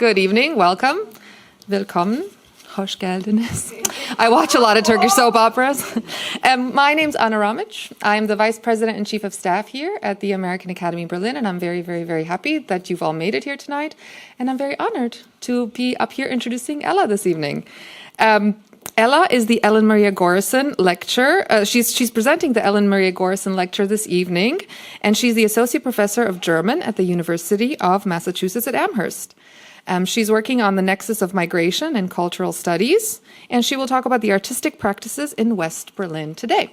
Good evening, welcome. Willkommen. Hoş geldiniz. I watch a lot of Turkish soap operas. My name's Anna Ramic. I'm the Vice President and Chief of Staff here at the American Academy Berlin, and I'm very, very, very happy that you've all made it here tonight. And I'm very honored to be up here introducing Ela this evening. Ela is the Ellen Maria Gorison Lecture. She's presenting the Ellen Maria Gorison Lecture this evening, and she's the Associate Professor of German at the University of Massachusetts at Amherst. She's working on the nexus of migration and cultural studies, and she will talk about the artistic practices in West Berlin today.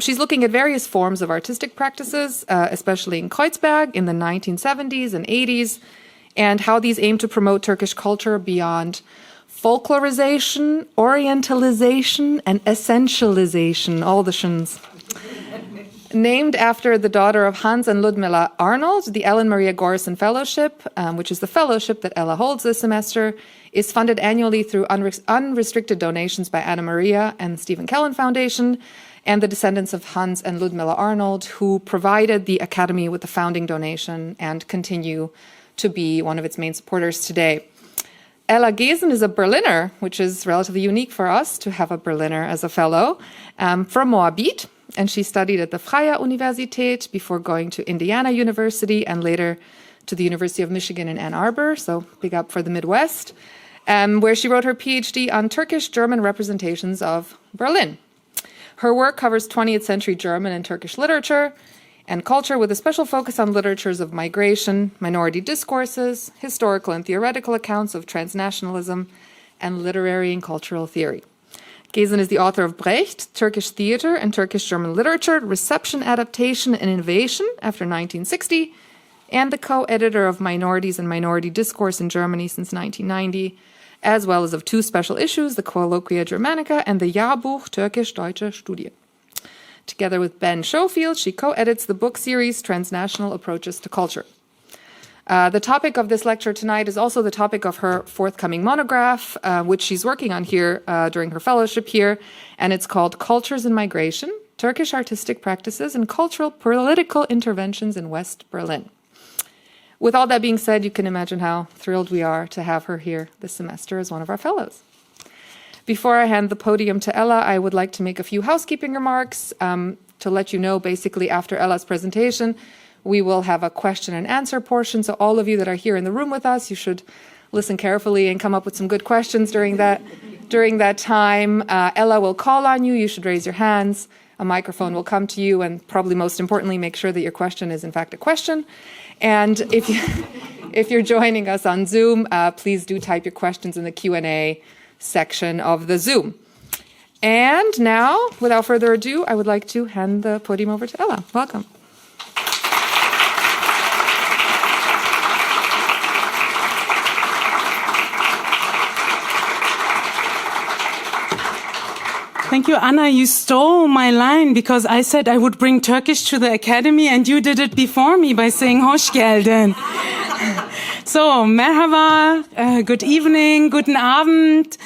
She's looking at various forms of artistic practices, especially in Kreuzberg in the 1970s and 80s, and how these aim to promote Turkish culture beyond folklorization, orientalization, and essentialization, all the shins. Named after the daughter of Hans and Ludmilla Arnold, the Ellen Maria Gorison Fellowship, which is the fellowship that Ela holds this semester, is funded annually through unrestricted donations by Anna Maria and the Stephen Kellen Foundation, and the descendants of Hans and Ludmilla Arnold, who provided the Academy with the founding donation and continue to be one of its main supporters today. Ela Gezen is a Berliner, which is relatively unique for us to have a Berliner as a fellow, from Moabit, and she studied at the Freie Universität before going to Indiana University and later to the University of Michigan in Ann Arbor, so big up for the Midwest, where she wrote her PhD on Turkish-German representations of Berlin. Her work covers 20th century German and Turkish literature and culture with a special focus on literatures of migration, minority discourses, historical and theoretical accounts of transnationalism, and literary and cultural theory. Gezen is the author of Brecht, Turkish Theater and Turkish-German Literature, Reception, Adaptation, and Innovation after 1960, and the co-editor of Minorities and Minority Discourse in Germany since 1990, as well as of two special issues, the Colloquia Germanica and the Jahrbuch Türkisch-Deutsche Studien. Together with Ben Schofield, she co-edits the book series Transnational Approaches to Culture. The topic of this lecture tonight is also the topic of her forthcoming monograph, which she's working on here during her fellowship here, and it's called Cultures and Migration, Turkish Artistic Practices and Cultural Political Interventions in West Berlin. With all that being said, you can imagine how thrilled we are to have her here this semester as one of our fellows. Before I hand the podium to Ela, I would like to make a few housekeeping remarks to let you know basically after Ela's presentation, we will have a question and answer portion. So all of you that are here in the room with us, you should listen carefully and come up with some good questions during that time. Ela will call on you. You should raise your hands. A microphone will come to you, and probably most importantly, make sure that your question is in fact a question. And if you're joining us on Zoom, please do type your questions in the Q&A section of the Zoom. And now, without further ado, I would like to hand the podium over to Ela. Welcome. Thank you, Anna. You stole my line because I said I would bring Turkish to the Academy and you did it before me by saying Hoş geldin. So, merhaba, good evening, guten Abend.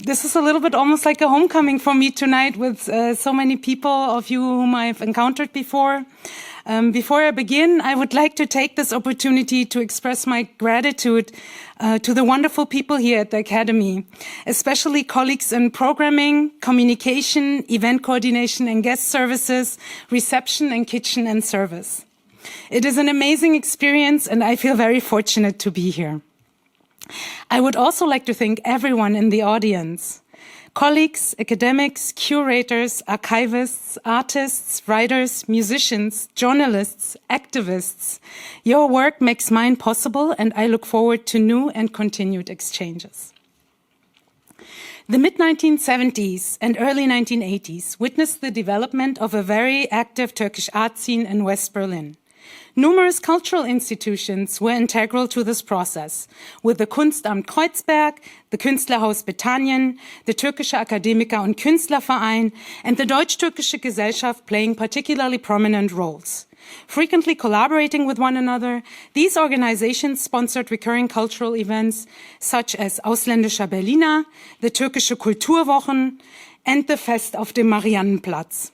This is a little bit almost like a homecoming for me tonight with so many people of you whom I've encountered before. Before I begin, I would like to take this opportunity to express my gratitude to the wonderful people here at the Academy, especially colleagues in programming, communication, event coordination and guest services, reception and kitchen and service. It is an amazing experience and I feel very fortunate to be here. I would also like to thank everyone in the audience. Colleagues, academics, curators, archivists, artists, writers, musicians, journalists, activists. Your work makes mine possible and I look forward to new and continued exchanges. The mid-1970s and early 1980s witnessed the development of a very active Turkish art scene in West Berlin. Numerous cultural institutions were integral to this process, with the Kunstamt Kreuzberg, the Künstlerhaus Bethanien, the Türkische Akademiker- und Künstlerverein, and the Deutsch-Türkische Gesellschaft playing particularly prominent roles. Frequently collaborating with one another, these organizations sponsored recurring cultural events such as Ausländischer Berliner, the Türkische Kulturwochen, and the Fest auf dem Mariannenplatz.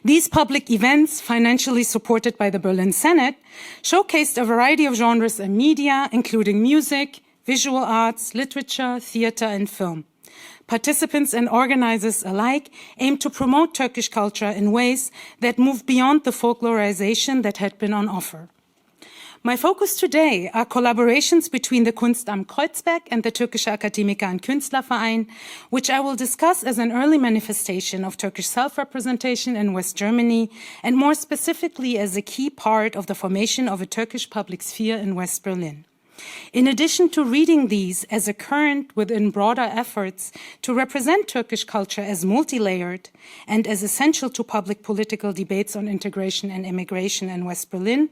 These public events, financially supported by the Berlin Senate, showcased a variety of genres and media, including music, visual arts, literature, theater, and film. Participants and organizers alike aimed to promote Turkish culture in ways that moved beyond the folklorization that had been on offer. My focus today are collaborations between the Künstlerhaus Kreuzberg and the Türkische Akademiker- und Künstlerverein, which I will discuss as an early manifestation of Turkish self-representation in West Germany, and more specifically as a key part of the formation of a Turkish public sphere in West Berlin. In addition to reading these as a current within broader efforts to represent Turkish culture as multi-layered and as essential to public political debates on integration and immigration in West Berlin,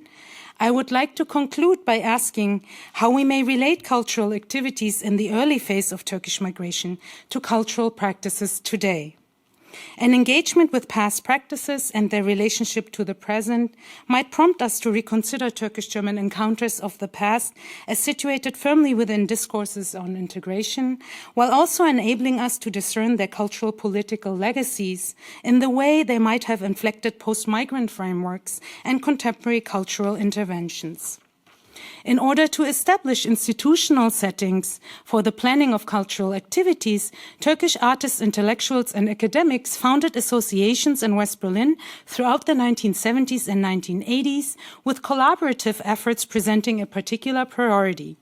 I would like to conclude by asking how we may relate cultural activities in the early phase of Turkish migration to cultural practices today. An engagement with past practices and their relationship to the present might prompt us to reconsider Turkish-German encounters of the past as situated firmly within discourses on integration, while also enabling us to discern their cultural political legacies in the way they might have inflected post-migrant frameworks and contemporary cultural interventions. In order to establish institutional settings for the planning of cultural activities, Turkish artists, intellectuals, and academics founded associations in West Berlin throughout the 1970s and 1980s with collaborative efforts presenting a particular priority.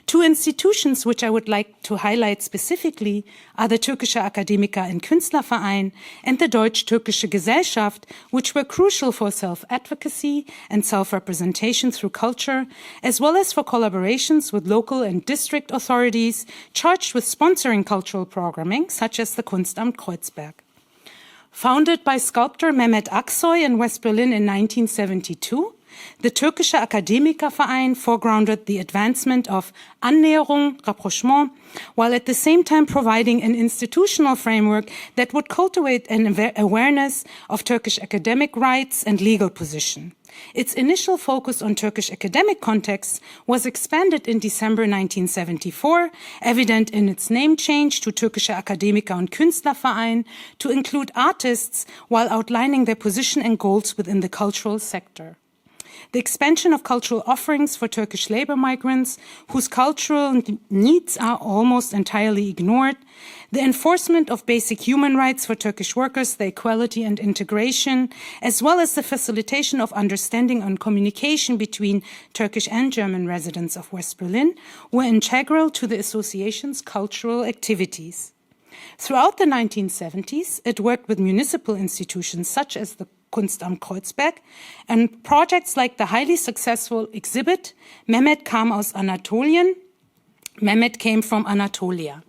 Two institutions which I would like to highlight specifically are the Türkische Akademiker- und Künstlerverein and the deutsch-türkische Gesellschaft, which were crucial for self-advocacy and self-representation through culture, as well as for collaborations with local and district authorities charged with sponsoring cultural programming, such as the Künstlerhaus Kreuzberg. Founded by sculptor Mehmet Aksoy in West Berlin in 1972, the Türkische Akademikerverein foregrounded the advancement of Annäherung, rapprochement, while at the same time providing an institutional framework that would cultivate an awareness of Turkish academic rights and legal position. Its initial focus on Turkish academic contexts was expanded in December 1974, evident in its name change to Türkische Akademiker- und Künstlerverein to include artists while outlining their position and goals within the cultural sector. The expansion of cultural offerings for Turkish labor migrants whose cultural needs are almost entirely ignored, the enforcement of basic human rights for Turkish workers, the equality and integration, as well as the facilitation of understanding and communication between Turkish and German residents of West Berlin were integral to the association's cultural activities. Throughout the 1970s, it worked with municipal institutions such as the Künstlerhaus Kreuzberg and projects like the highly successful exhibit Mehmet kam aus Anatolien, Mehmet came from Anatolia.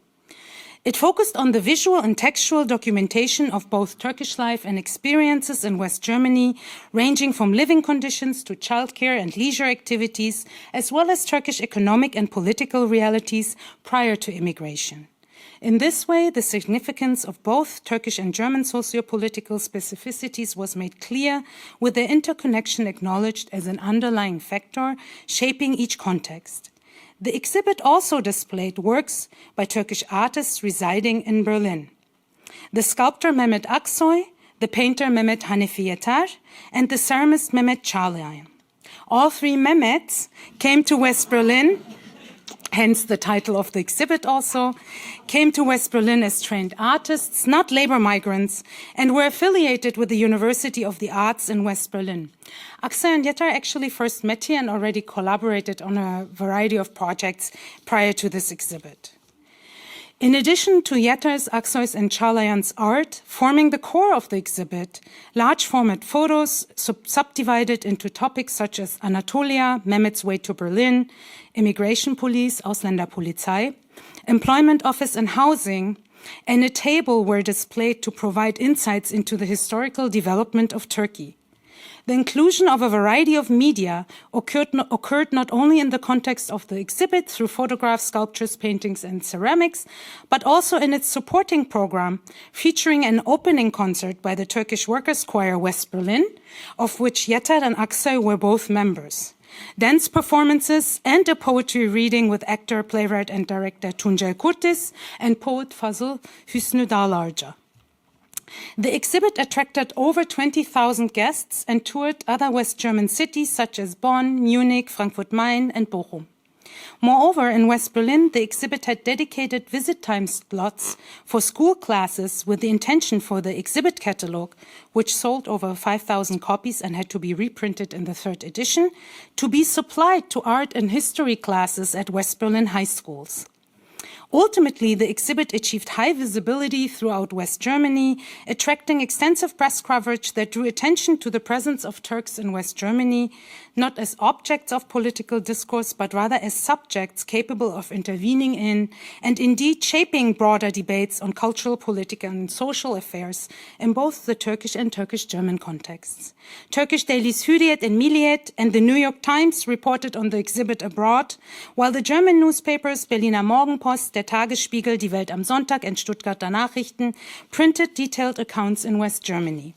It focused on the visual and textual documentation of both Turkish life and experiences in West Germany, ranging from living conditions to childcare and leisure activities, as well as Turkish economic and political realities prior to immigration. In this way, the significance of both Turkish and German socio-political specificities was made clear, with their interconnection acknowledged as an underlying factor shaping each context. The exhibit also displayed works by Turkish artists residing in Berlin. The sculptor Mehmet Aksoy, the painter Mehmet Hanefi Yeter, and the ceramist Mehmet Çağlayan. All three Mehmets came to West Berlin, hence the title of the exhibit also, came to West Berlin as trained artists, not labor migrants, and were affiliated with the University of the Arts in West Berlin. Aksoy and Yeter actually first met here and already collaborated on a variety of projects prior to this exhibit. In addition to Yeter's, Aksoy's, and Çağlayan's art, forming the core of the exhibit, large-format photos subdivided into topics such as Anatolia, Mehmet's way to Berlin, immigration police, Ausländerpolizei, employment office and housing, and a table were displayed to provide insights into the historical development of Turkey. The inclusion of a variety of media occurred not only in the context of the exhibit through photographs, sculptures, paintings, and ceramics, but also in its supporting program, featuring an opening concert by the Turkish Workers' Choir West Berlin, of which Yeter and Aksoy were both members, dance performances, and a poetry reading with actor, playwright, and director Tuncel Kurtis and poet Fazıl Hüsnü Dağlarca. The exhibit attracted over 20,000 guests and toured other West German cities such as Bonn, Munich, Frankfurt-Main, and Bochum. Moreover, in West Berlin, the exhibit had dedicated visit time slots for school classes with the intention for the exhibit catalog, which sold over 5,000 copies and had to be reprinted in the third edition, to be supplied to art and history classes at West Berlin high schools. Ultimately, the exhibit achieved high visibility throughout West Germany, attracting extensive press coverage that drew attention to the presence of Turks in West Germany, not as objects of political discourse, but rather as subjects capable of intervening in and indeed shaping broader debates on cultural, political, and social affairs in both the Turkish and Turkish-German contexts. Turkish dailies Hürriyet and Milliyet and the New York Times reported on the exhibit abroad, while the German newspapers Berliner Morgenpost, Der Tagesspiegel, Die Welt am Sonntag, and Stuttgarter Nachrichten printed detailed accounts in West Germany.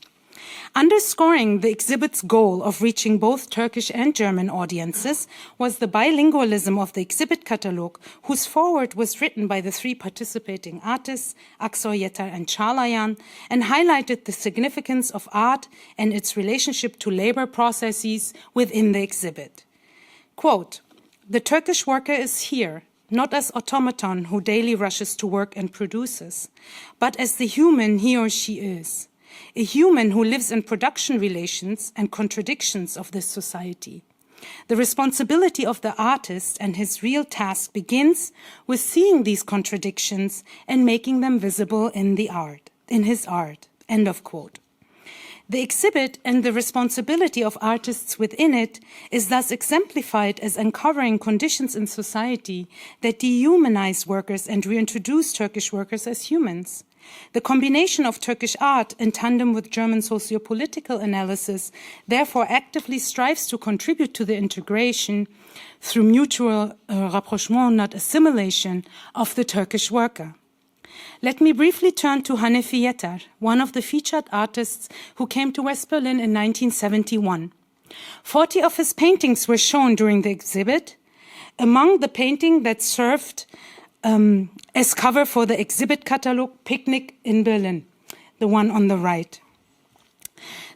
Underscoring the exhibit's goal of reaching both Turkish and German audiences was the bilingualism of the exhibit catalogue, whose foreword was written by the three participating artists, Aksoy, Yeter, and Çağlayan, and highlighted the significance of art and its relationship to labor processes within the exhibit. Quote, "The Turkish worker is here, not as automaton who daily rushes to work and produces, but as the human he or she is. A human who lives in production relations and contradictions of this society. The responsibility of the artist and his real task begins with seeing these contradictions and making them visible in his art." End of quote. The exhibit and the responsibility of artists within it is thus exemplified as uncovering conditions in society that dehumanize workers and reintroduce Turkish workers as humans. The combination of Turkish art in tandem with German socio-political analysis therefore actively strives to contribute to the integration through mutual rapprochement, not assimilation, of the Turkish worker. Let me briefly turn to Hanefi Yeter, one of the featured artists who came to West Berlin in 1971. 40 of his paintings were shown during the exhibit. Among the painting that served as cover for the exhibit catalog, Picnic in Berlin, the one on the right.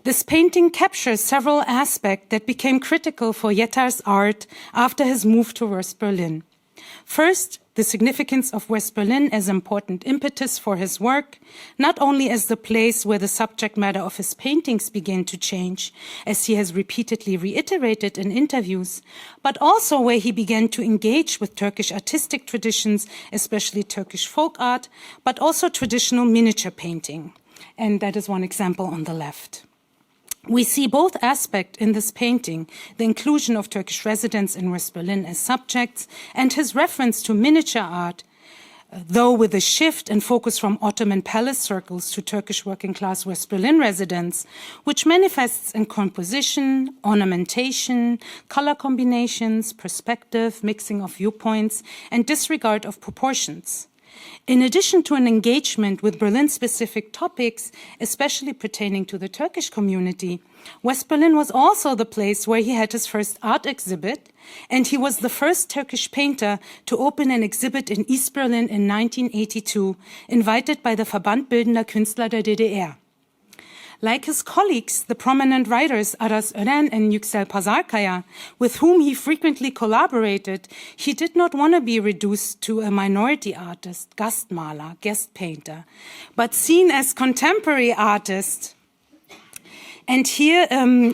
This painting captures several aspects that became critical for Yeter's art after his move to West Berlin. First, the significance of West Berlin as important impetus for his work, not only as the place where the subject matter of his paintings began to change, as he has repeatedly reiterated in interviews, but also where he began to engage with Turkish artistic traditions, especially Turkish folk art, but also traditional miniature painting. And that is one example on the left. We see both aspects in this painting, the inclusion of Turkish residents in West Berlin as subjects and his reference to miniature art, though with a shift and focus from Ottoman palace circles to Turkish working-class West Berlin residents, which manifests in composition, ornamentation, color combinations, perspective, mixing of viewpoints, and disregard of proportions. In addition to an engagement with Berlin-specific topics, especially pertaining to the Turkish community, West Berlin was also the place where he had his first art exhibit, and he was the first Turkish painter to open an exhibit in East Berlin in 1982, invited by the Verband Bildender Künstler der DDR. Like his colleagues, the prominent writers Aras Ören and Yüksel Pazarkaya, with whom he frequently collaborated, he did not want to be reduced to a minority artist, Gastmaler, guest painter, but seen as contemporary artist. And here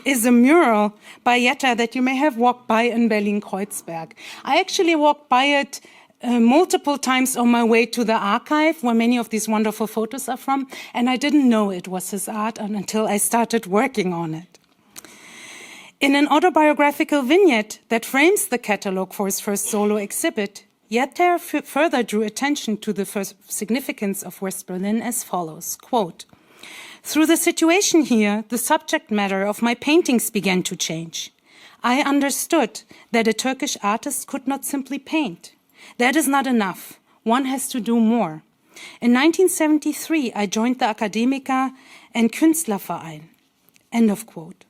is a mural by Yeter that you may have walked by in Berlin-Kreuzberg. I actually walked by it multiple times on my way to the archive where many of these wonderful photos are from, and I didn't know it was his art until I started working on it. In an autobiographical vignette that frames the catalogue for his first solo exhibit, Yeter further drew attention to the first significance of West Berlin as follows, quote, "Through the situation here, the subject matter of my paintings began to change. I understood that a Turkish artist could not simply paint. That is not enough. One has to do more. In 1973, I joined the Akademiker and Künstlerverein." End of quote.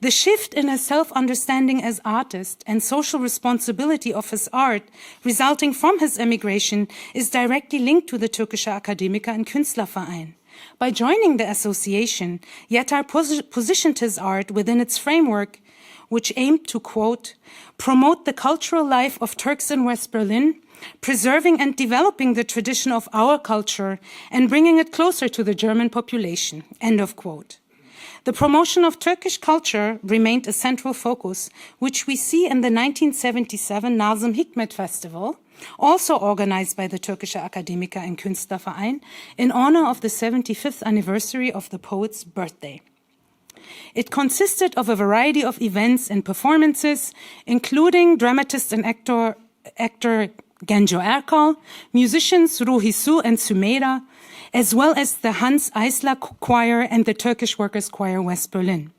The shift in his self-understanding as artist and social responsibility of his art resulting from his emigration is directly linked to the Türkische Akademiker and Künstlerverein. By joining the association, Yeter positioned his art within its framework, which aimed to, quote, promote the cultural life of Turks in West Berlin, preserving and developing the tradition of our culture and bringing it closer to the German population, end of quote. The promotion of Turkish culture remained a central focus, which we see in the 1977 Nazım Hikmet Festival, also organized by the Türkische Akademiker and Künstlerverein, in honor of the 75th anniversary of the poet's birthday. It consisted of a variety of events and performances, including dramatist and actor Genco Erkal, musicians Ruhi Su and Sümeyra, as well as the Hans Eisler Choir and the Turkish Workers' Choir West Berlin.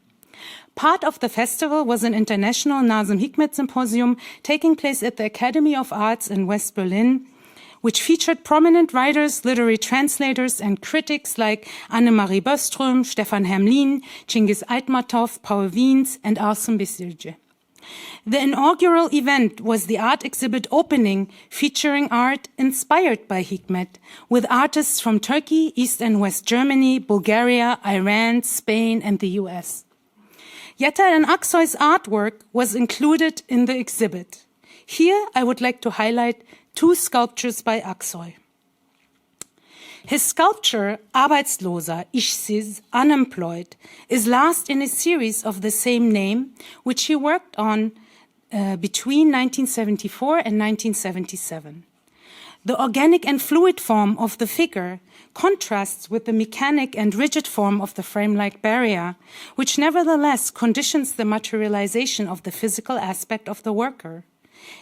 Part of the festival was an international Nazım Hikmet Symposium taking place at the Academy of Arts in West Berlin, which featured prominent writers, literary translators, and critics like Annemarie Böström, Stefan Hermlin, Cengiz Aytmatov, Paul Wiens, and Arslan Bisirci. The inaugural event was the art exhibit opening featuring art inspired by Hikmet, with artists from Turkey, East and West Germany, Bulgaria, Iran, Spain, and the US. Yeter and Aksoy's artwork was included in the exhibit. Here I would like to highlight 2 sculptures by Aksoy. His sculpture, Arbeitsloser, işsiz, unemployed, is last in a series of the same name, which he worked on between 1974 and 1977. The organic and fluid form of the figure contrasts with the mechanic and rigid form of the frame-like barrier, which nevertheless conditions the materialization of the physical aspect of the worker.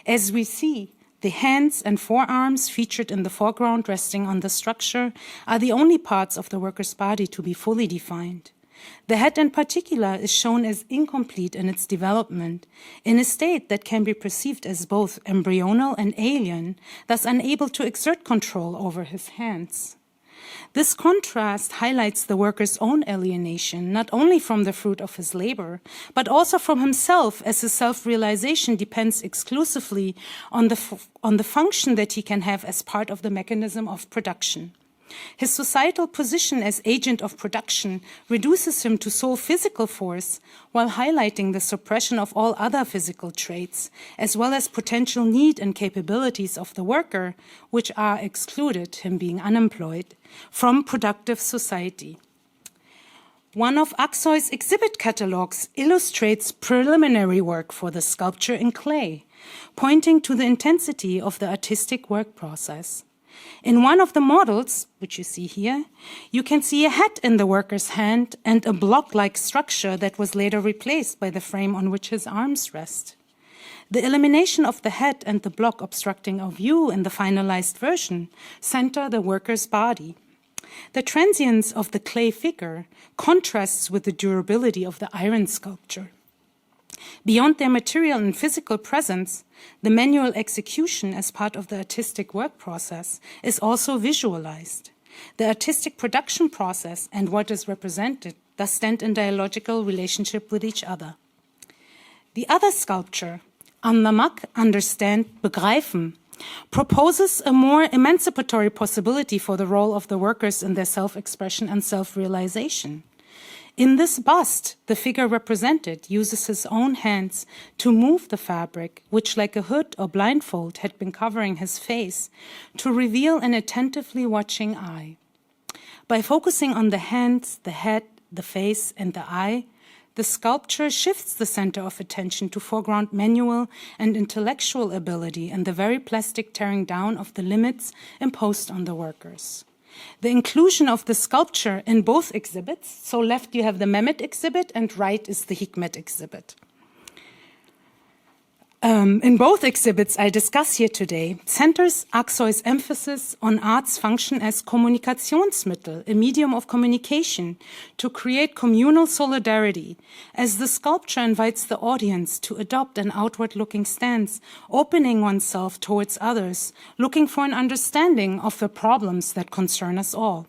As we see, the hands and forearms featured in the foreground resting on the structure are the only parts of the worker's body to be fully defined. The head in particular is shown as incomplete in its development, in a state that can be perceived as both embryonal and alien, thus unable to exert control over his hands. This contrast highlights the worker's own alienation, not only from the fruit of his labor, but also from himself, as his self-realization depends exclusively on the function that he can have as part of the mechanism of production. His societal position as agent of production reduces him to sole physical force, while highlighting the suppression of all other physical traits, as well as potential need and capabilities of the worker, which are excluded, him being unemployed, from productive society. One of Aksoy's exhibit catalogues illustrates preliminary work for the sculpture in clay, pointing to the intensity of the artistic work process. In one of the models, which you see here, you can see a head in the worker's hand and a block-like structure that was later replaced by the frame on which his arms rest. The elimination of the head and the block obstructing our view in the finalized version center the worker's body. The transience of the clay figure contrasts with the durability of the iron sculpture. Beyond their material and physical presence, the manual execution as part of the artistic work process is also visualized. The artistic production process and what is represented thus stand in dialogical relationship with each other. The other sculpture, Anlamak, understand, begreifen, proposes a more emancipatory possibility for the role of the workers in their self-expression and self-realization. In this bust, the figure represented uses his own hands to move the fabric, which like a hood or blindfold had been covering his face, to reveal an attentively watching eye. By focusing on the hands, the head, the face, and the eye, the sculpture shifts the center of attention to foreground manual and intellectual ability and the very plastic tearing down of the limits imposed on the workers. The inclusion of the sculpture in both exhibits, so left you have the Mehmet exhibit and right is the Hikmet exhibit. In both exhibits I discuss here today, centers Aksoy's emphasis on art's function as Kommunikationsmittel, a medium of communication, to create communal solidarity, as the sculpture invites the audience to adopt an outward-looking stance, opening oneself towards others, looking for an understanding of the problems that concern us all.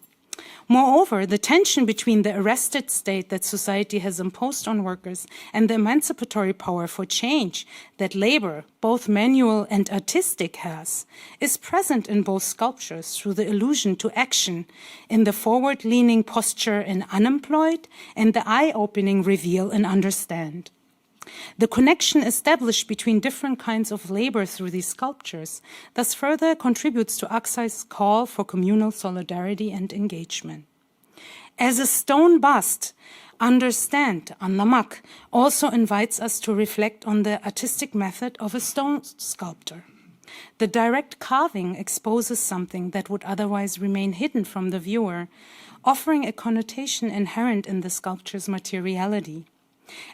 Moreover, the tension between the arrested state that society has imposed on workers and the emancipatory power for change that labor, both manual and artistic, has, is present in both sculptures through the allusion to action in the forward-leaning posture in Unemployed and the eye-opening reveal in Understand. The connection established between different kinds of labor through these sculptures thus further contributes to Aksai's call for communal solidarity and engagement. As a stone bust, Understand, anlamak, also invites us to reflect on the artistic method of a stone sculptor. The direct carving exposes something that would otherwise remain hidden from the viewer, offering a connotation inherent in the sculpture's materiality.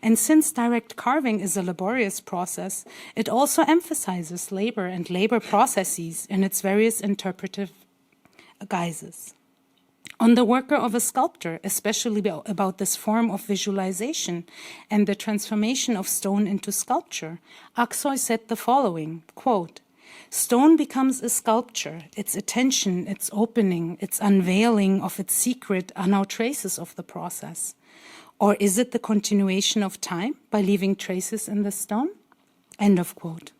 And since direct carving is a laborious process, it also emphasizes labor and labor processes in its various interpretive guises. On the worker of a sculptor, especially about this form of visualization and the transformation of stone into sculpture, Aksoy said the following, quote, "Stone becomes a sculpture. Its attention, its opening, its unveiling of its secret are now traces of the process. Or is it the continuation of time by leaving traces in the stone?" End of quote.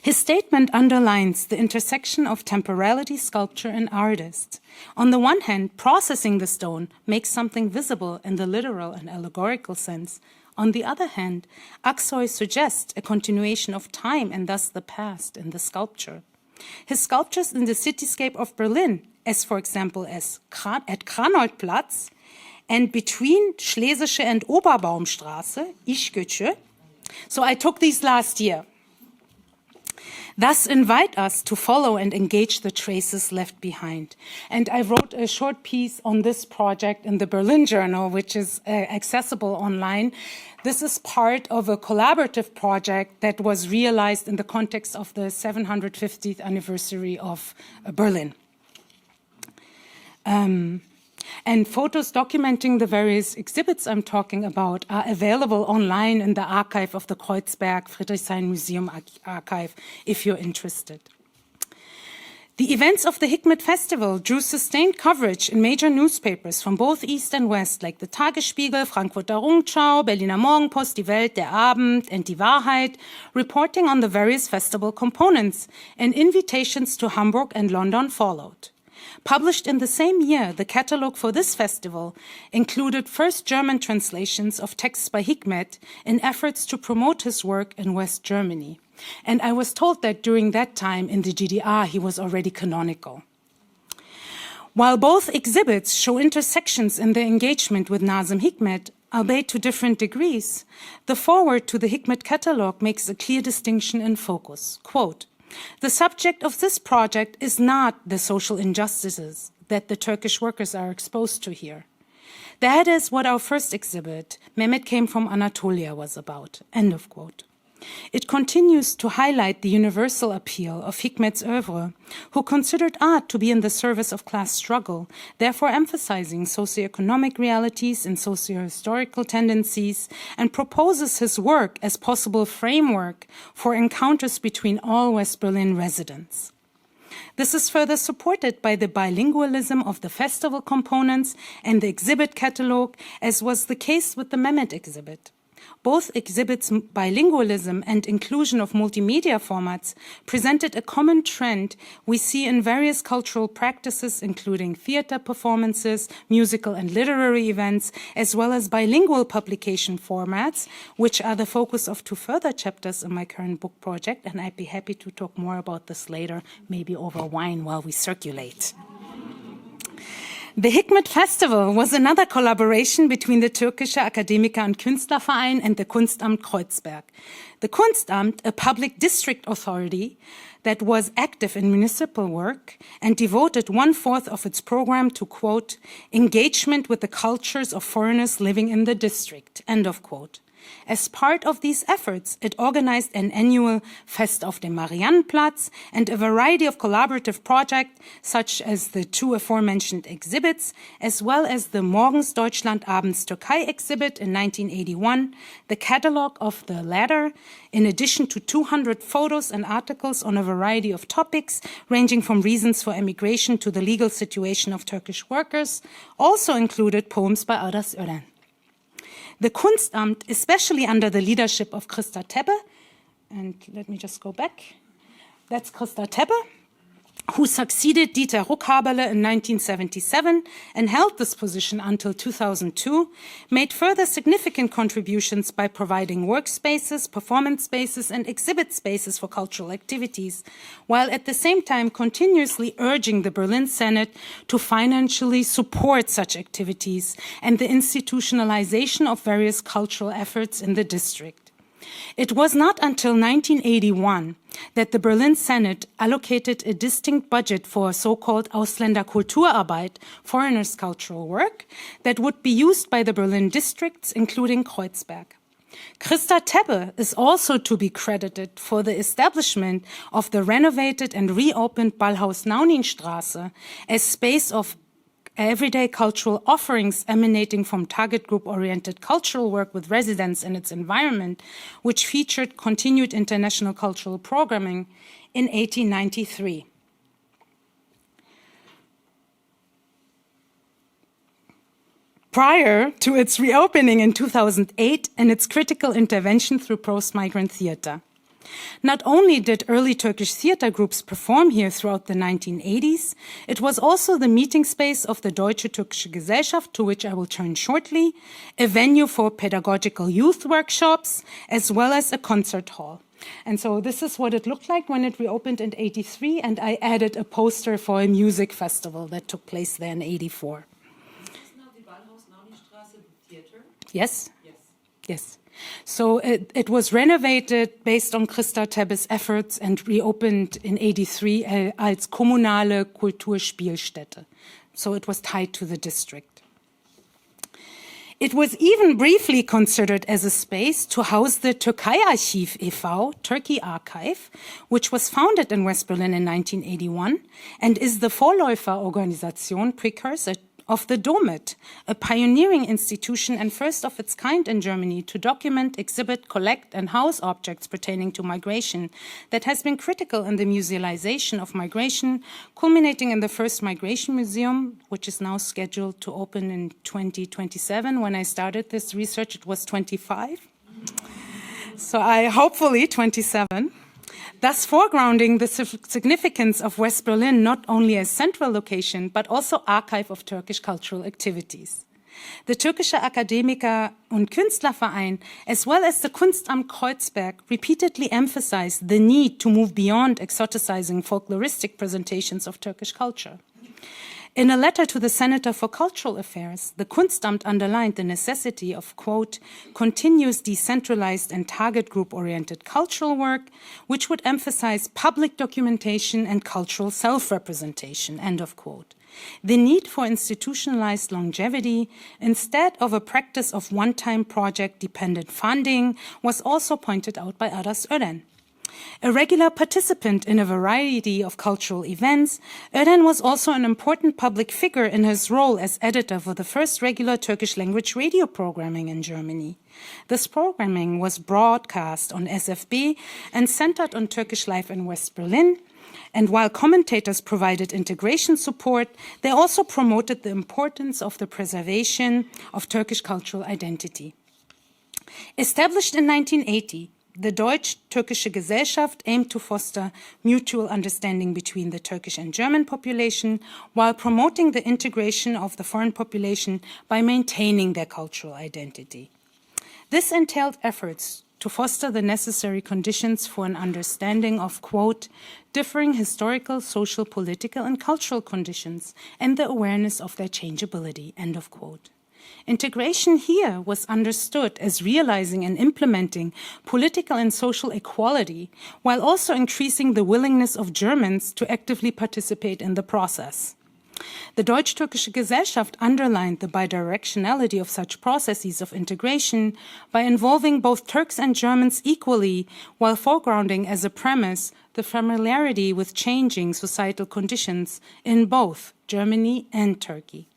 His statement underlines the intersection of temporality, sculpture, and artist. On the one hand, processing the stone makes something visible in the literal and allegorical sense. On the other hand, Aksoy suggests a continuation of time and thus the past in the sculpture. His sculptures in the cityscape of Berlin, as for example at Kranoldplatz, and between Schlesische and Oberbaumstraße, Ischgötze. So I took these last year. Thus invite us to follow and engage the traces left behind. And I wrote a short piece on this project in the Berlin Journal, which is accessible online. This is part of a collaborative project that was realized in the context of the 750th anniversary of Berlin. And photos documenting the various exhibits I'm talking about are available online in the archive of the Kreuzberg Friedrichshain Museum Archive, if you're interested. The events of the Hikmet Festival drew sustained coverage in major newspapers from both East and West, like the Tagesspiegel, Frankfurter Rundschau, Berliner Morgenpost, Die Welt, Der Abend, and Die Wahrheit, reporting on the various festival components, and invitations to Hamburg and London followed. Published in the same year, the catalogue for this festival included first German translations of texts by Hikmet in efforts to promote his work in West Germany. And I was told that during that time in the GDR, he was already canonical. While both exhibits show intersections in their engagement with Nazım Hikmet, albeit to different degrees, the foreword to the Hikmet catalogue makes a clear distinction in focus. Quote, "The subject of this project is not the social injustices that the Turkish workers are exposed to here. That is what our first exhibit, Mehmet Came from Anatolia, was about." End of quote. It continues to highlight the universal appeal of Hikmet's oeuvre, who considered art to be in the service of class struggle, therefore emphasizing socioeconomic realities and socio-historical tendencies, and proposes his work as possible framework for encounters between all West Berlin residents. This is further supported by the bilingualism of the festival components and the exhibit catalogue, as was the case with the Mehmet exhibit. Both exhibits' bilingualism and inclusion of multimedia formats presented a common trend we see in various cultural practices, including theater performances, musical and literary events, as well as bilingual publication formats, which are the focus of two further chapters in my current book project, and I'd be happy to talk more about this later, maybe over wine while we circulate. The Hikmet Festival was another collaboration between the Türkische Akademiker- und Künstlerverein and the Kunstamt Kreuzberg. The Kunstamt, a public district authority that was active in municipal work and devoted 1/4 of its program to, quote, engagement with the cultures of foreigners living in the district, end of quote. As part of these efforts, it organized an annual Fest auf dem Mariannenplatz and a variety of collaborative projects, such as the two aforementioned exhibits, as well as the Morgens Deutschland, Abends Türkei exhibit in 1981, the catalogue of the latter, in addition to 200 photos and articles on a variety of topics, ranging from reasons for emigration to the legal situation of Turkish workers, also included poems by Aras Ören. The Kunstamt, especially under the leadership of Christa Tebbe, and let me just go back, that's Christa Tebbe, who succeeded Dieter Ruckhaberle in 1977 and held this position until 2002, made further significant contributions by providing workspaces, performance spaces, and exhibit spaces for cultural activities, while at the same time continuously urging the Berlin Senate to financially support such activities and the institutionalization of various cultural efforts in the district. It was not until 1981 that the Berlin Senate allocated a distinct budget for so-called Ausländerkulturarbeit, foreigners' cultural work, that would be used by the Berlin districts, including Kreuzberg. Christa Tebbe is also to be credited for the establishment of the renovated and reopened Ballhaus Nauninstraße as space of everyday cultural offerings emanating from target group-oriented cultural work with residents in its environment, which featured continued international cultural programming in 1893. Prior to its reopening in 2008 and its critical intervention through post-migrant theater. Not only did early Turkish theater groups perform here throughout the 1980s, it was also the meeting space of the deutsch-türkische Gesellschaft, to which I will turn shortly, a venue for pedagogical youth workshops, as well as a concert hall. And so this is what it looked like when it reopened in 83, and I added a poster for a music festival that took place there in 84. Yes? Yes. Yes. So it was renovated based on Christa Tebbe's efforts and reopened in 83 als kommunale Kulturspielstätte. So it was tied to the district. It was even briefly considered as a space to house the Türkei Archiv e.V., Turkey Archive, which was founded in West Berlin in 1981 and is the Vorläuferorganisation, precursor of the DOMIT, a pioneering institution and first of its kind in Germany to document, exhibit, collect, and house objects pertaining to migration that has been critical in the musealization of migration, culminating in the first migration museum, which is now scheduled to open in 2027. When I started this research, it was 25. So hopefully 27. Thus foregrounding the significance of West Berlin not only as central location, but also archive of Turkish cultural activities. The Türkische Akademiker- und Künstlerverein, as well as the Kunstamt Kreuzberg, repeatedly emphasized the need to move beyond exoticizing folkloristic presentations of Turkish culture. In a letter to the Senator for Cultural Affairs, the Kunstamt underlined the necessity of, quote, continuous decentralized and target group-oriented cultural work, which would emphasize public documentation and cultural self-representation, end of quote. The need for institutionalized longevity instead of a practice of one-time project-dependent funding was also pointed out by Aras Ören. A regular participant in a variety of cultural events, Ören was also an important public figure in his role as editor for the first regular Turkish language radio programming in Germany. This programming was broadcast on SFB and centered on Turkish life in West Berlin, and while commentators provided integration support, they also promoted the importance of the preservation of Turkish cultural identity. Established in 1980, the deutsch-türkische Gesellschaft aimed to foster mutual understanding between the Turkish and German population while promoting the integration of the foreign population by maintaining their cultural identity. This entailed efforts to foster the necessary conditions for an understanding of, quote, differing historical, social, political, and cultural conditions and the awareness of their changeability, end of quote. Integration here was understood as realizing and implementing political and social equality, while also increasing the willingness of Germans to actively participate in the process. The deutsch-türkische Gesellschaft underlined the bidirectionality of such processes of integration by involving both Turks and Germans equally, while foregrounding as a premise the familiarity with changing societal conditions in both Germany and Turkey.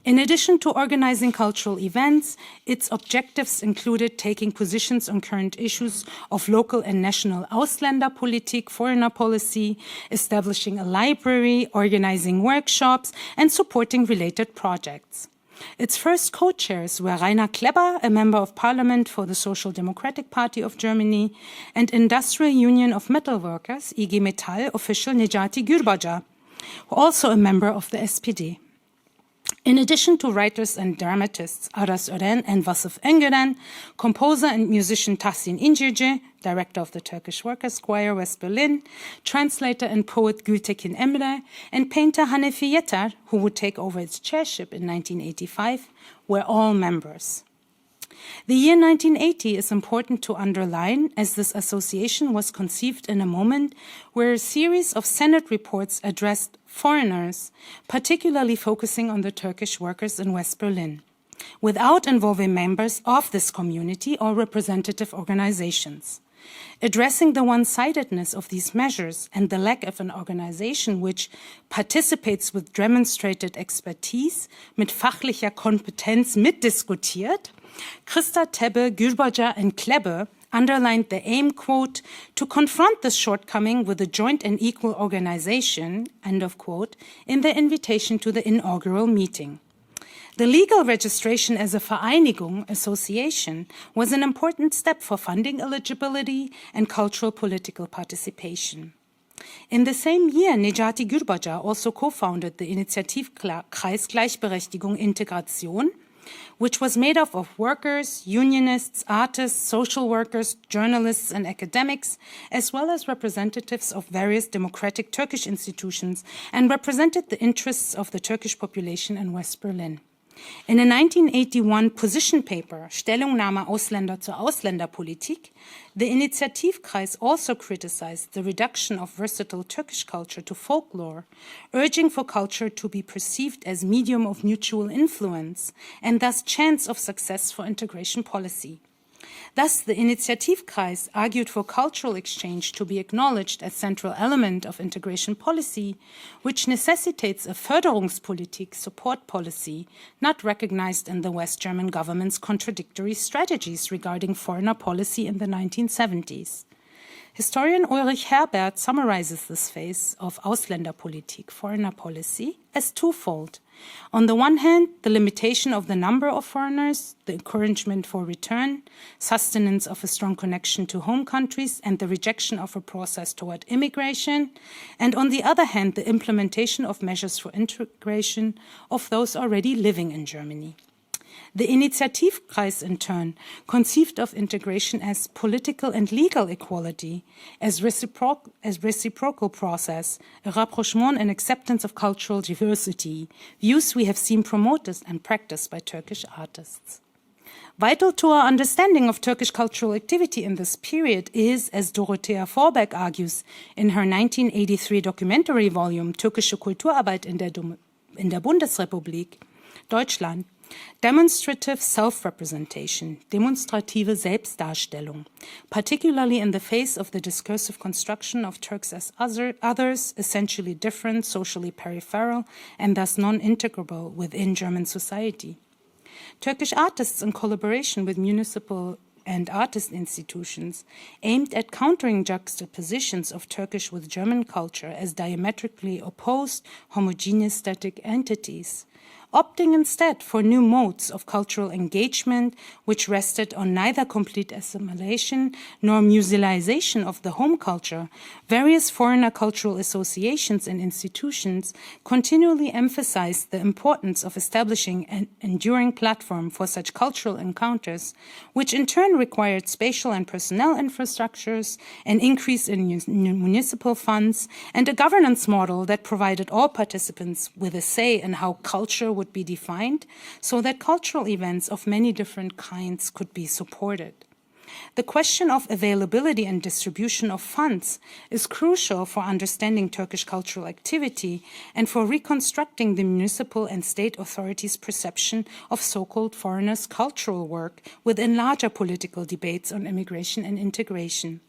In addition to organizing cultural events, its objectives included taking positions on current issues of local and national Ausländerpolitik, foreigner policy, establishing a library, organizing workshops, and supporting related projects. Its first co-chairs were Rainer Kleber, a member of parliament for the Social Democratic Party of Germany, and Industrial Union of Metal Workers, IG Metall official Necati Gürbaca, also a member of the SPD. In addition to writers and dramatists Aras Ören and Vasıf Öngören, composer and musician Tahsin İncirci, director of the Turkish Workers' Choir, West Berlin, translator and poet Gültekin Emre, and painter Hanefi Yeter, who would take over its chairship in 1985, were all members. The year 1980 is important to underline, as this association was conceived in a moment where a series of Senate reports addressed foreigners, particularly focusing on the Turkish workers in West Berlin, without involving members of this community or representative organizations. Addressing the one-sidedness of these measures and the lack of an organization which participates with demonstrated expertise, mit fachlicher Kompetenz mitdiskutiert, Christa, Tebbe, Gürbaca, and Klebe underlined the aim, quote, to confront this shortcoming with a joint and equal organization, end of quote, in their invitation to the inaugural meeting. The legal registration as a Vereinigung, association, was an important step for funding eligibility and cultural political participation. In the same year, Necati Gürbaca also co-founded the Initiativkreis Gleichberechtigung Integration, which was made up of workers, unionists, artists, social workers, journalists, and academics, as well as representatives of various democratic Turkish institutions, and represented the interests of the Turkish population in West Berlin. In a 1981 position paper, Stellungnahme Ausländer zur Ausländerpolitik, the Initiativkreis also criticized the reduction of versatile Turkish culture to folklore, urging for culture to be perceived as medium of mutual influence and thus chance of success for integration policy. Thus, the Initiativkreis argued for cultural exchange to be acknowledged as central element of integration policy, which necessitates a Förderungspolitik support policy not recognized in the West German government's contradictory strategies regarding foreigner policy in the 1970s. Historian Ulrich Herbert summarizes this phase of Ausländerpolitik, foreigner policy, as twofold. On the one hand, the limitation of the number of foreigners, the encouragement for return, sustenance of a strong connection to home countries, and the rejection of a process toward immigration, and on the other hand, the implementation of measures for integration of those already living in Germany. The Initiativkreis, in turn, conceived of integration as political and legal equality, as reciprocal process, a rapprochement and acceptance of cultural diversity, views we have seen promoted and practiced by Turkish artists. Vital to our understanding of Turkish cultural activity in this period is, as Dorothea Vorbeck argues in her 1983 documentary volume Türkische Kulturarbeit in der Bundesrepublik, Deutschland, demonstrative self-representation, demonstrative Selbstdarstellung, particularly in the face of the discursive construction of Turks as others, essentially different, socially peripheral, and thus non-integrable within German society. Turkish artists, in collaboration with municipal and artist institutions, aimed at countering juxtapositions of Turkish with German culture as diametrically opposed, homogeneous static entities, opting instead for new modes of cultural engagement which rested on neither complete assimilation nor musealization of the home culture. Various foreigner cultural associations and institutions continually emphasized the importance of establishing an enduring platform for such cultural encounters, which in turn required spatial and personnel infrastructures, an increase in municipal funds, and a governance model that provided all participants with a say in how culture would be defined, so that cultural events of many different kinds could be supported. The question of availability and distribution of funds is crucial for understanding Turkish cultural activity and for reconstructing the municipal and state authorities' perception of so-called foreigners' cultural work within larger political debates on immigration and integration.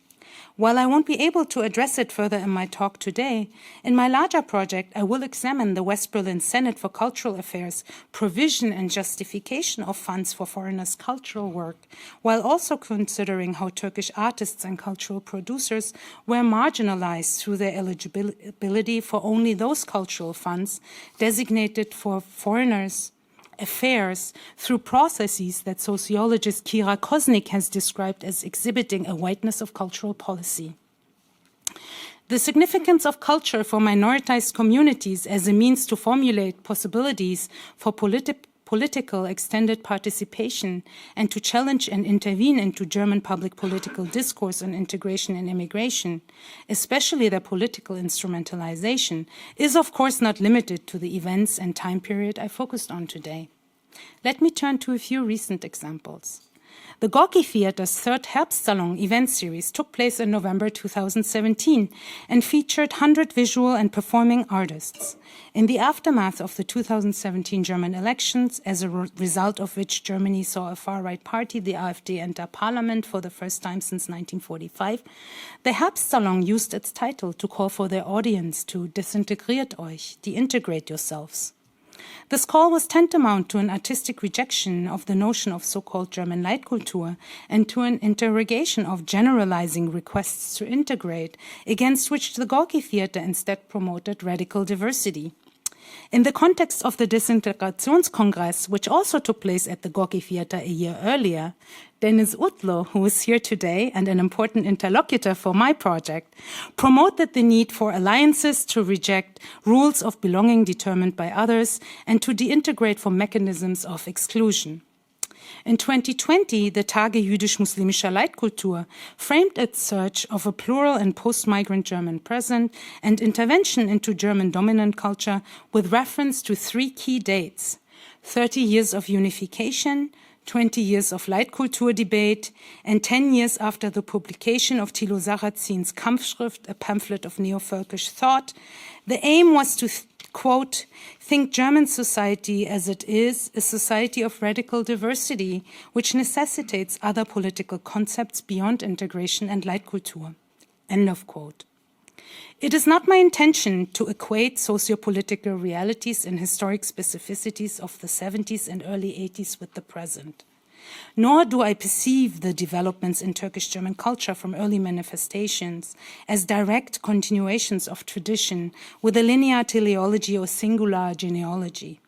While I won't be able to address it further in my talk today, in my larger project I will examine the West Berlin Senate for Cultural Affairs' provision and justification of funds for foreigners' cultural work, while also considering how Turkish artists and cultural producers were marginalized through their eligibility for only those cultural funds designated for foreigners' affairs through processes that sociologist Kira Koznick has described as exhibiting a whiteness of cultural policy. The significance of culture for minoritized communities as a means to formulate possibilities for political extended participation and to challenge and intervene into German public political discourse on integration and immigration, especially their political instrumentalization, is of course not limited to the events and time period I focused on today. Let me turn to a few recent examples. The Gorki Theater's third Herbstsalon event series took place in November 2017 and featured 100 visual and performing artists. In the aftermath of the 2017 German elections, as a result of which Germany saw a far-right party, the AfD, enter parliament for the first time since 1945, the Herbstsalon used its title to call for their audience to desintegriert euch, deintegrate yourselves. This call was tantamount to an artistic rejection of the notion of so-called German Leitkultur and to an interrogation of generalizing requests to integrate, against which the Gorki Theater instead promoted radical diversity. In the context of the Desintegrationskongress, which also took place at the Gorki Theater a year earlier, Deniz Utlu, who is here today and an important interlocutor for my project, promoted the need for alliances to reject rules of belonging determined by others and to deintegrate from mechanisms of exclusion. In 2020, the Tage Jüdisch-Muslimischer Leitkultur framed its search of a plural and post-migrant German present and intervention into German dominant culture with reference to three key dates: 30 years of unification, 20 years of Leitkultur debate, and 10 years after the publication of Thilo Sarrazin's Kampfschrift, a pamphlet of neo-Völkisch thought. The aim was to quote, think German society as it is a society of radical diversity, which necessitates other political concepts beyond integration and Leitkultur. End of quote. It is not my intention to equate socio-political realities and historic specificities of the 70s and early 80s with the present. Nor do I perceive the developments in Turkish German culture from early manifestations as direct continuations of tradition with a linear teleology or singular genealogy.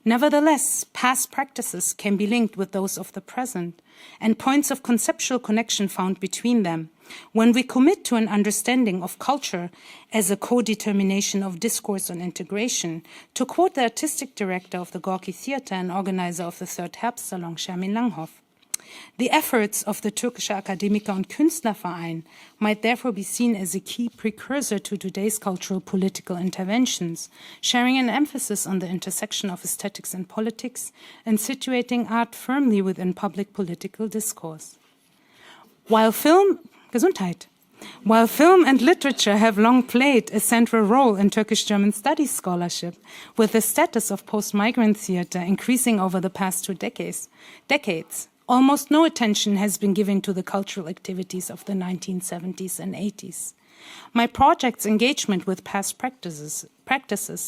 Nevertheless, past practices can be linked with those of the present, and points of conceptual connection found between them when we commit to an understanding of culture as a co-determination of discourse on integration. To quote the artistic director of the Gorki Theater and organizer of the third Herbstsalon, Shermin Langhoff, the efforts of the Türkische Akademiker und Künstlerverein might therefore be seen as a key precursor to today's cultural political interventions, sharing an emphasis on the intersection of aesthetics and politics and situating art firmly within public political discourse. While film and literature have long played a central role in Turkish German studies scholarship, with the status of post-migrant theater increasing over the past 2 decades, almost no attention has been given to the cultural activities of the 1970s and 80s. My project's engagement with past practices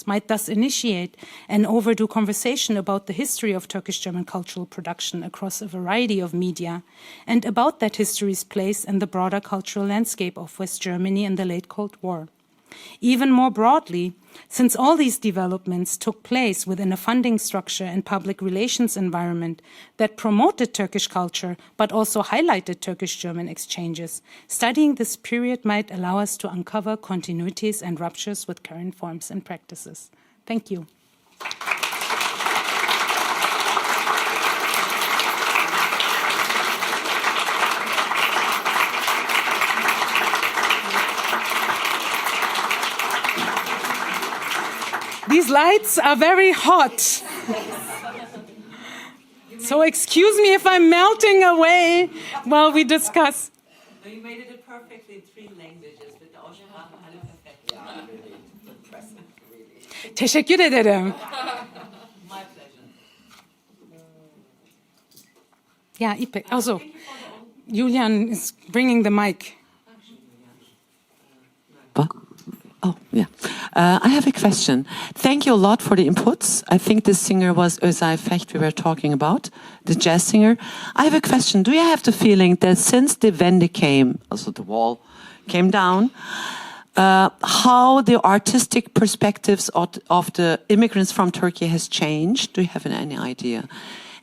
might thus initiate an overdue conversation about the history of Turkish German cultural production across a variety of media and about that history's place in the broader cultural landscape of West Germany in the late Cold War. Even more broadly, since all these developments took place within a funding structure and public relations environment that promoted Turkish culture but also highlighted Turkish-German exchanges, studying this period might allow us to uncover continuities and ruptures with current forms and practices. Thank you. These lights are very hot. So excuse me if I'm melting away while we discuss. No, you made it perfectly in 3 languages with the Aussprachen alle perfekt. Yeah, really impressive, really. Teşekkür ederim. My pleasure. Ja, İpek. Also, Julian is bringing the mic. Oh, yeah. I have a question. Thank you a lot for the inputs. I think the singer was Silvesterfete we were talking about, the jazz singer. I have a question. Do you have the feeling that since the Wende came, also the wall came down, how the artistic perspectives of the immigrants from Turkey has changed? Do you have any idea?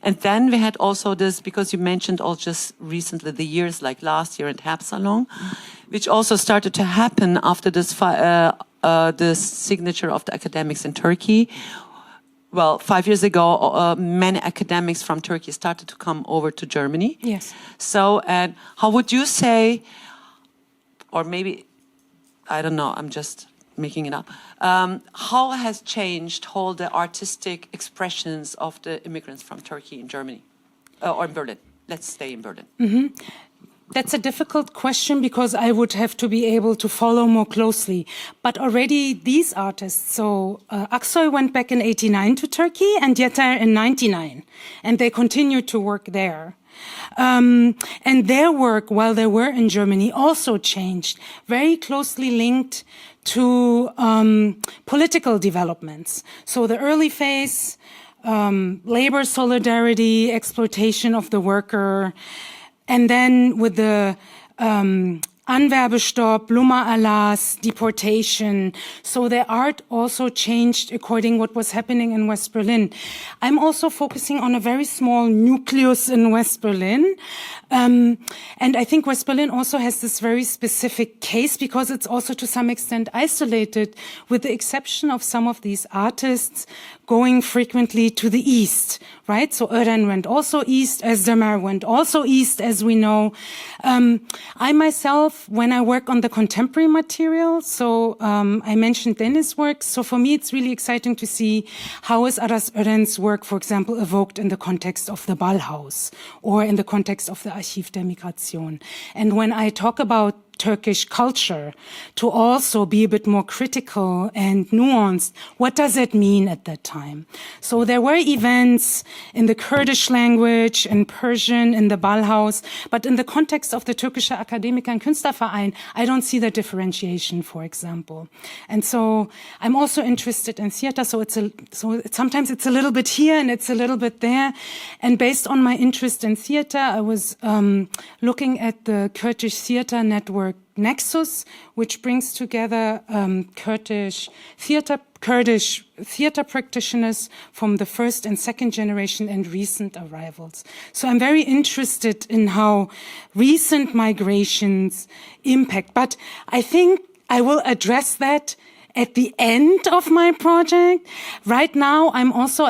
And then we had also this, because you mentioned all just recently the years like last year at Herbstsalon, which also started to happen after this this signature of the academics in Turkey. Well, 5 years ago, many academics from Turkey started to come over to Germany. Yes. So, and how would you say, or maybe, I don't know, I'm just making it up. How has changed all the artistic expressions of the immigrants from Turkey in Germany or in Berlin? Let's stay in Berlin. Mm-hmm. That's a difficult question because I would have to be able to follow more closely. But already these artists, so Aksoy went back in 89 to Turkey and Yeter in 99, and they continued to work there. And their work, while they were in Germany, also changed, very closely linked to political developments. So the early phase, labor solidarity, exploitation of the worker, and then with the Anwerbestopp, Lummer-Erlass, deportation. So their art also changed according what was happening in West Berlin. I'm also focusing on a very small nucleus in West Berlin. And I think West Berlin also has this very specific case because it's also to some extent isolated, with the exception of some of these artists going frequently to the east, right? So Ören went also east, Özdemir went also east, as we know. I myself, when I work on the contemporary material, so I mentioned Dennis' work, so for me it's really exciting to see how is Aras Ören's work, for example, evoked in the context of the Ballhaus or in the context of the Archiv der Migration. And when I talk about Turkish culture, to also be a bit more critical and nuanced. What does it mean at that time? So there were events in the Kurdish language, in Persian, in the Ballhaus, but in the context of the Türkische Akademiker und Künstlerverein, I don't see the differentiation, for example. And so I'm also interested in theater, so sometimes it's a little bit here and it's a little bit there. And based on my interest in theater, I was looking at the Kurdish theater network Nexus, which brings together Kurdish theater practitioners from the first and second generation and recent arrivals. So I'm very interested in how recent migrations impact, but I think I will address that at the end of my project. Right now, I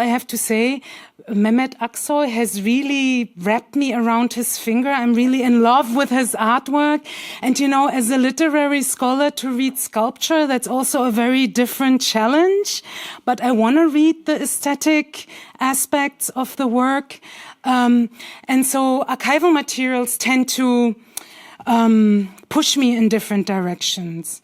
have to say, Mehmet Aksoy has really wrapped me around his finger. I'm really in love with his artwork. And, as a literary scholar, to read sculpture, that's also a very different challenge. But I want to read the aesthetic aspects of the work. And so archival materials tend to push me in different directions.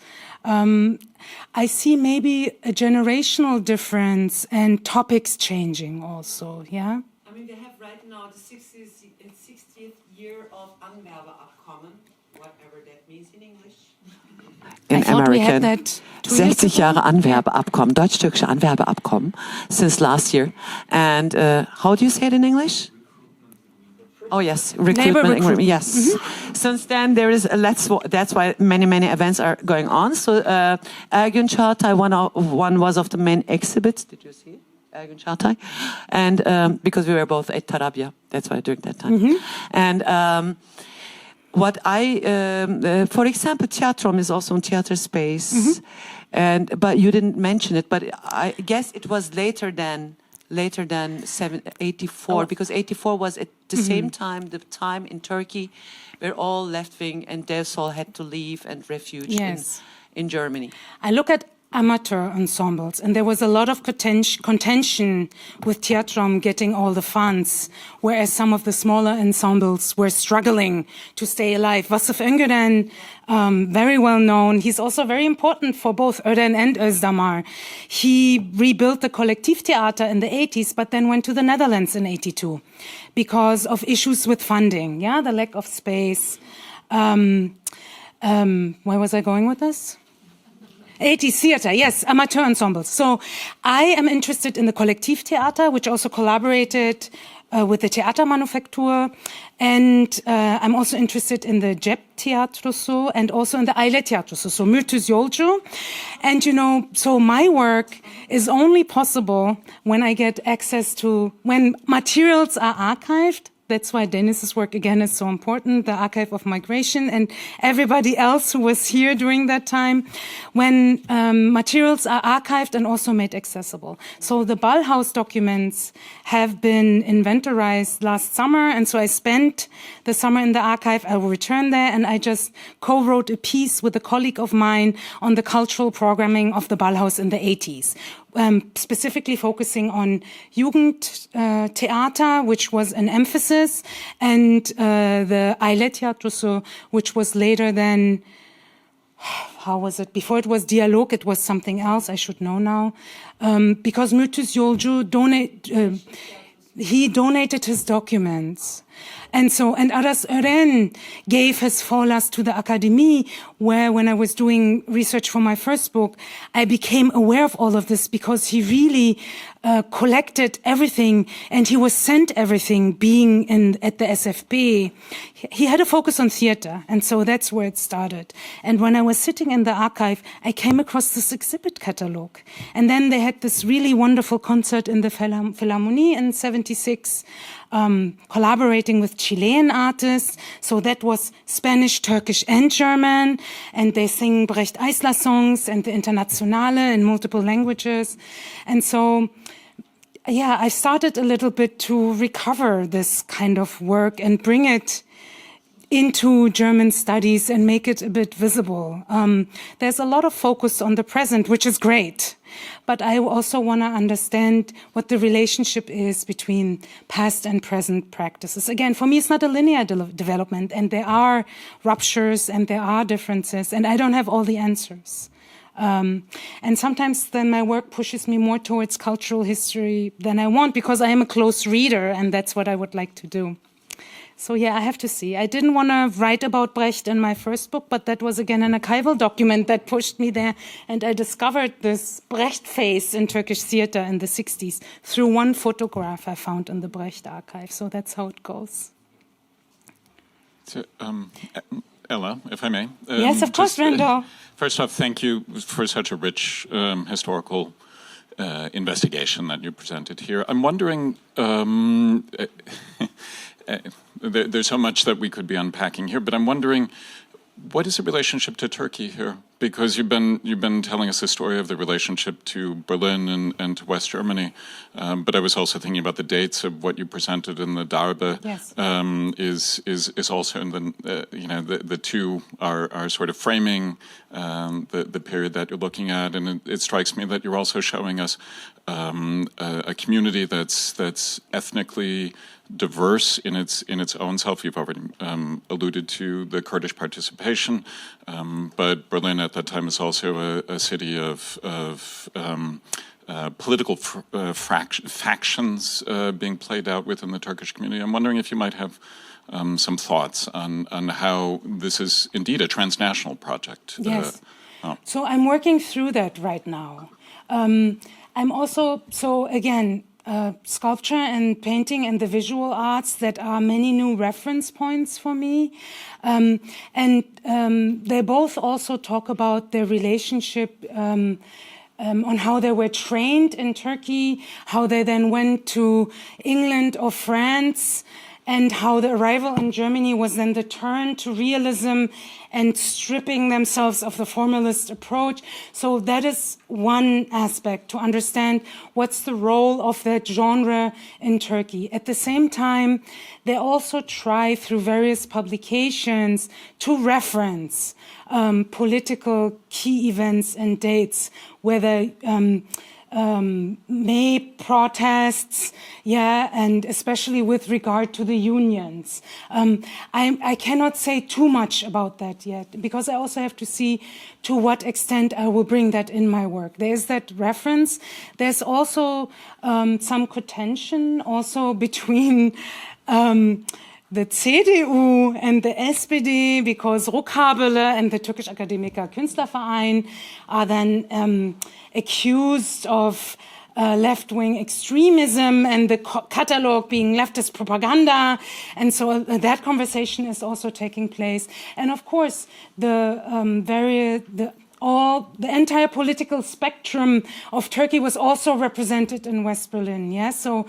I see maybe a generational difference and topics changing also, yeah? I mean, we have right now the 60th year of Anwerbeabkommen, whatever that means in English. In American, that 60 Jahre Anwerbeabkommen, deutsch-türkische Anwerbeabkommen, since last year. And how do you say it in English? Oh yes, recruitment. Yes. Mm-hmm. Since then, there is that's why many events are going on. So, Ergün Çağatay, one was of the main exhibits. Did you see it? Ergün Çağatay, and because we were both at Tarabya, that's why during that time. Mm-hmm. And what for example, Theatrum is also in theater space, mm-hmm. But you didn't mention it. But I guess it was later than 84, because 84 was at the same time, the time in Turkey where all left-wing and Devsol had to leave and refuge in Germany. I look at amateur ensembles. And there was a lot of contention with Theatrum getting all the funds, whereas some of the smaller ensembles were struggling to stay alive. Vasıf Öngören, very well known. He's also very important for both Ören and Özdamar. He rebuilt the Kollektivtheater in the 80s, but then went to the Netherlands in 82 because of issues with funding, yeah, the lack of space. Where was I going with this? 80s theater, yes, amateur ensembles. So I am interested in the Kollektivtheater, which also collaborated with the Theatermanufaktur. And I'm also interested in the Cep Tiyatrosu and also in the Aile Tiyatrosu, so Mürtüz Yolcu. And, you know, so my work is only possible when I get access to, when materials are archived. That's why Dennis's work, again, is so important, the Archive of Migration, and everybody else who was here during that time, when materials are archived and also made accessible. So the Ballhaus documents have been inventorized last summer, and so I spent the summer in the archive. I will return there, and I just co-wrote a piece with a colleague of mine on the cultural programming of the Ballhaus in the 80s. Specifically focusing on Jugendtheater, which was an emphasis, and the Aile Tiyatrosu, which was later than, how was it? Before it was Dialog, it was something else, I should know now. Because Mürtüz Yolcu he donated his documents. And so, and Aras Ören gave his folas to the Akademie, where when I was doing research for my first book, I became aware of all of this because he really collected everything and he was sent everything being at the SFB. He had a focus on theater, and so that's where it started. And when I was sitting in the archive, I came across this exhibit catalog. And then they had this really wonderful concert in the Philharmonie in 76, collaborating with Chilean artists. So that was Spanish, Turkish, and German. And they sing Brecht Eisler songs and the Internationale in multiple languages. And so, yeah, I started a little bit to recover this kind of work and bring it into German studies and make it a bit visible. There's a lot of focus on the present, which is great. But I also want to understand what the relationship is between past and present practices. Again, for me, it's not a linear development, and there are ruptures and there are differences, and I don't have all the answers. And sometimes then my work pushes me more towards cultural history than I want, because I am a close reader, and that's what I would like to do. So yeah, I have to see. I didn't want to write about Brecht in my first book, but that was again an archival document that pushed me there. And I discovered this Brecht face in Turkish theater in the 60s through one photograph I found in the Brecht archive. So that's how it goes. So, Ela, if I may. Yes, of course, Randall. First off, thank you for such a rich historical investigation that you presented here. I'm wondering... there's so much that we could be unpacking here, but I'm wondering, what is the relationship to Turkey here? Because you've been telling us the story of the relationship to Berlin and to West Germany, but I was also thinking about the dates of what you presented in the Darbe. Yes. Is also in the the two are sort of framing the period that you're looking at, and it strikes me that you're also showing us a community that's ethnically diverse in its own self. You've already alluded to the Kurdish participation, but Berlin at that time is also a city of political factions being played out within the Turkish community. I'm wondering if you might have some thoughts on how this is indeed a transnational project. Yes. So I'm working through that right now. I'm also, so again, sculpture and painting and the visual arts that are many new reference points for me. And they both also talk about their relationship on how they were trained in Turkey, how they then went to England or France, and how the arrival in Germany was then the turn to realism and stripping themselves of the formalist approach. So that is one aspect, to understand what's the role of that genre in Turkey. At the same time, they also try through various publications to reference political key events and dates, whether May protests, and especially with regard to the unions. I cannot say too much about that yet, because I also have to see to what extent I will bring that in my work. There's that reference. There's also some contention also between the CDU and the SPD, because Ruckhabele and the Turkish Akademiker Künstlerverein are then accused of left-wing extremism and the catalog being leftist propaganda. And so that conversation is also taking place. And of course, the entire political spectrum of Turkey was also represented in West Berlin. Yeah, so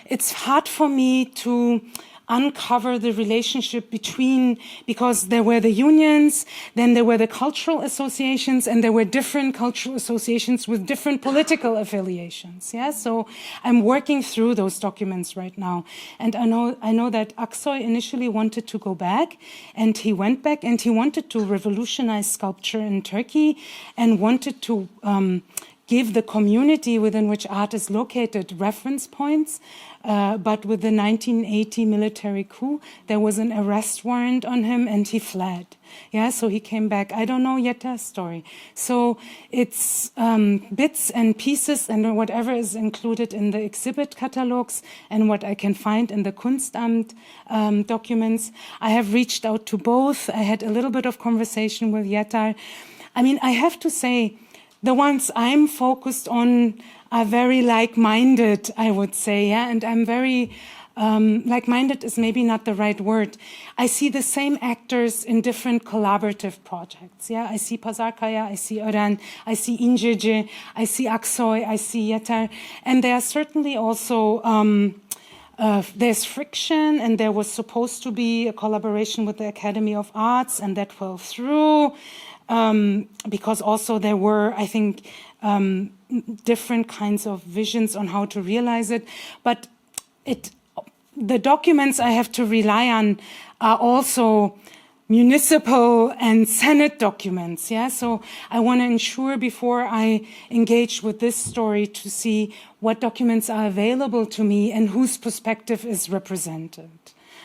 it's hard for me to uncover the relationship between, because there were the unions, then there were the cultural associations, and there were different cultural associations with different political affiliations. Yeah, so I'm working through those documents right now, and I know that Aksoy initially wanted to go back, and he went back, and he wanted to revolutionize sculpture in Turkey, and wanted to give the community within which art is located reference points. But with the 1980 military coup, there was an arrest warrant on him and he fled. Yeah, so he came back. I don't know yet that story. So it's bits and pieces and whatever is included in the exhibit catalogs and what I can find in the Kunstamt documents. I have reached out to both. I had a little bit of conversation with Yetar. I mean, I have to say, the ones I'm focused on are very like-minded, I would say, yeah, and I'm very, like-minded is maybe not the right word. I see the same actors in different collaborative projects, yeah. I see Pazarkaya, I see Ören, I see İnceci, I see Aksoy, I see Yeter, and there are certainly also, there's friction, and there was supposed to be a collaboration with the Academy of Arts, and that fell through, because also there were, I think, different kinds of visions on how to realize it. But the documents I have to rely on are also municipal and Senate documents. Yeah, so I want to ensure before I engage with this story to see what documents are available to me and whose perspective is represented.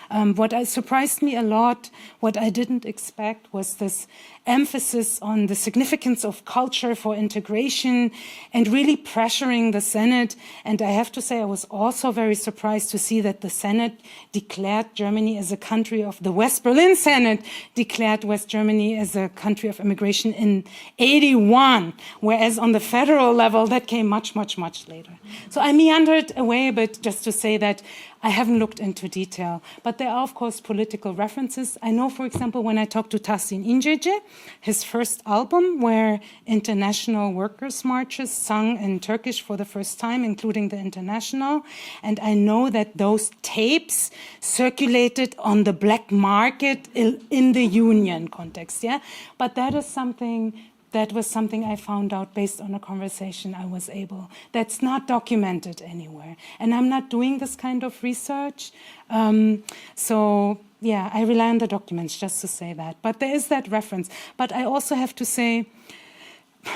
What surprised me a lot, what I didn't expect, was this emphasis on the significance of culture for integration and really pressuring the Senate. And I have to say, I was also very surprised to see that the Senate declared Germany as a country of, the West Berlin Senate declared West Germany as a country of immigration in '81, whereas on the federal level, that came much, much, much later. So I meandered away a bit just to say that I haven't looked into detail, but there are, of course, political references. I know, for example, when I talked to Tahsin İnceci, his first album, where international workers' marches sung in Turkish for the first time, including the International, and I know that those tapes circulated on the black market in the union context, yeah? But that was something I found out based on a conversation I was able. That's not documented anywhere. And I'm not doing this kind of research. So, yeah, I rely on the documents, just to say that. But there is that reference. But I also have to say,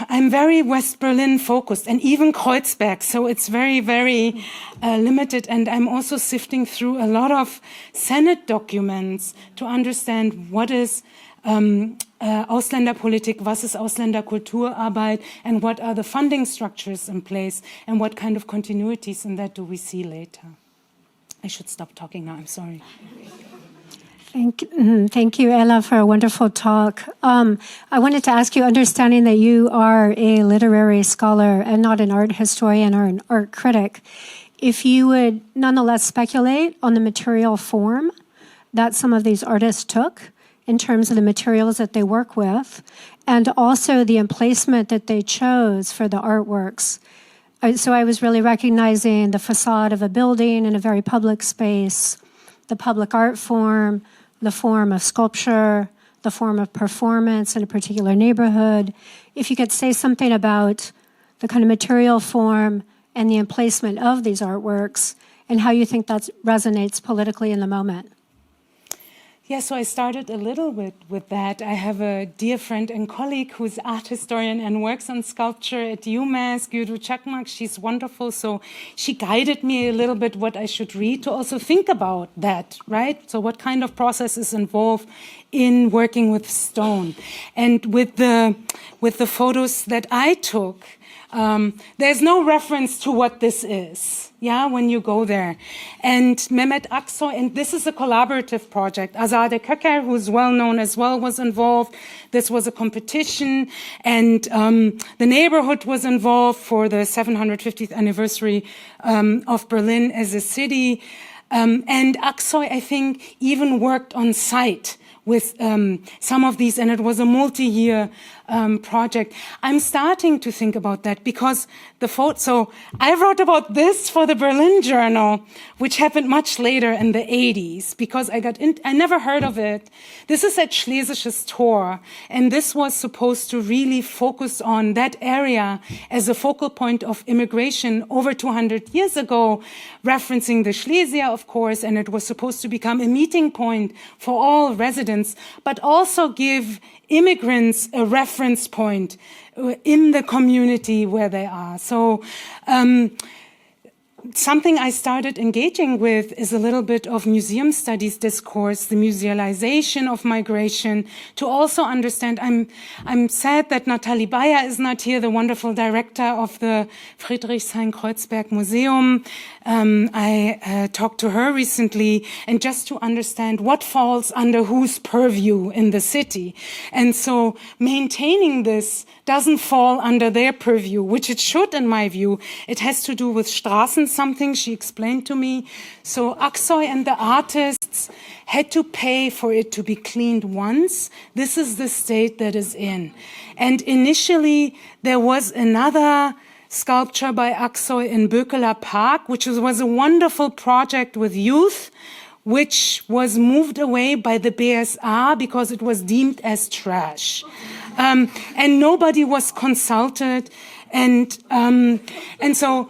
I'm very West Berlin focused, and even Kreuzberg, so it's very, very limited. And I'm also sifting through a lot of Senate documents to understand what is Ausländerpolitik, was ist Ausländerkulturarbeit, and what are the funding structures in place, and what kind of continuities in that do we see later. I should stop talking now, I'm sorry. Thank you, Ela, for a wonderful talk. I wanted to ask you, understanding that you are a literary scholar and not an art historian or an art critic, if you would nonetheless speculate on the material form that some of these artists took in terms of the materials that they work with, and also the emplacement that they chose for the artworks. So I was really recognizing the facade of a building in a very public space, the public art form, the form of sculpture, the form of performance in a particular neighborhood. If you could say something about the kind of material form and the emplacement of these artworks and how you think that resonates politically in the moment. Yeah, so I started a little bit with that. I have a dear friend and colleague who's art historian and works on sculpture at UMass, Guru Chakmak. She's wonderful. So she guided me a little bit what I should read to also think about that, right? So what kind of process is involved in working with stone? And with the photos that I took, there's no reference to what this is. Yeah, when you go there. And Mehmet Aksoy, and this is a collaborative project. Azade Köker, who's well known as well, was involved. This was a competition, and the neighborhood was involved for the 750th anniversary of Berlin as a city. And Aksoy, I think, even worked on site with some of these, and it was a multi-year project. I'm starting to think about that because so I wrote about this for the Berlin Journal, which happened much later in the 80s, because I never heard of it. This is at Schlesisches Tor, and this was supposed to really focus on that area as a focal point of immigration over 200 years ago, referencing the Schlesier, of course, and it was supposed to become a meeting point for all residents, but also give immigrants a reference point in the community where they are. So something I started engaging with is a little bit of museum studies discourse, the musealization of migration, to also understand. I'm sad that Nathalie Bayer is not here, the wonderful director of the Friedrichshain Kreuzberg Museum. I talked to her recently, and just to understand what falls under whose purview in the city. And so maintaining this doesn't fall under their purview, which it should, in my view. It has to do with Straßen, something she explained to me. So Aksoy and the artists had to pay for it to be cleaned once. This is the state that is in. And initially, there was another sculpture by Aksoy in Bökeler Park, which was a wonderful project with youth, which was moved away by the BSR because it was deemed as trash. And nobody was consulted. And so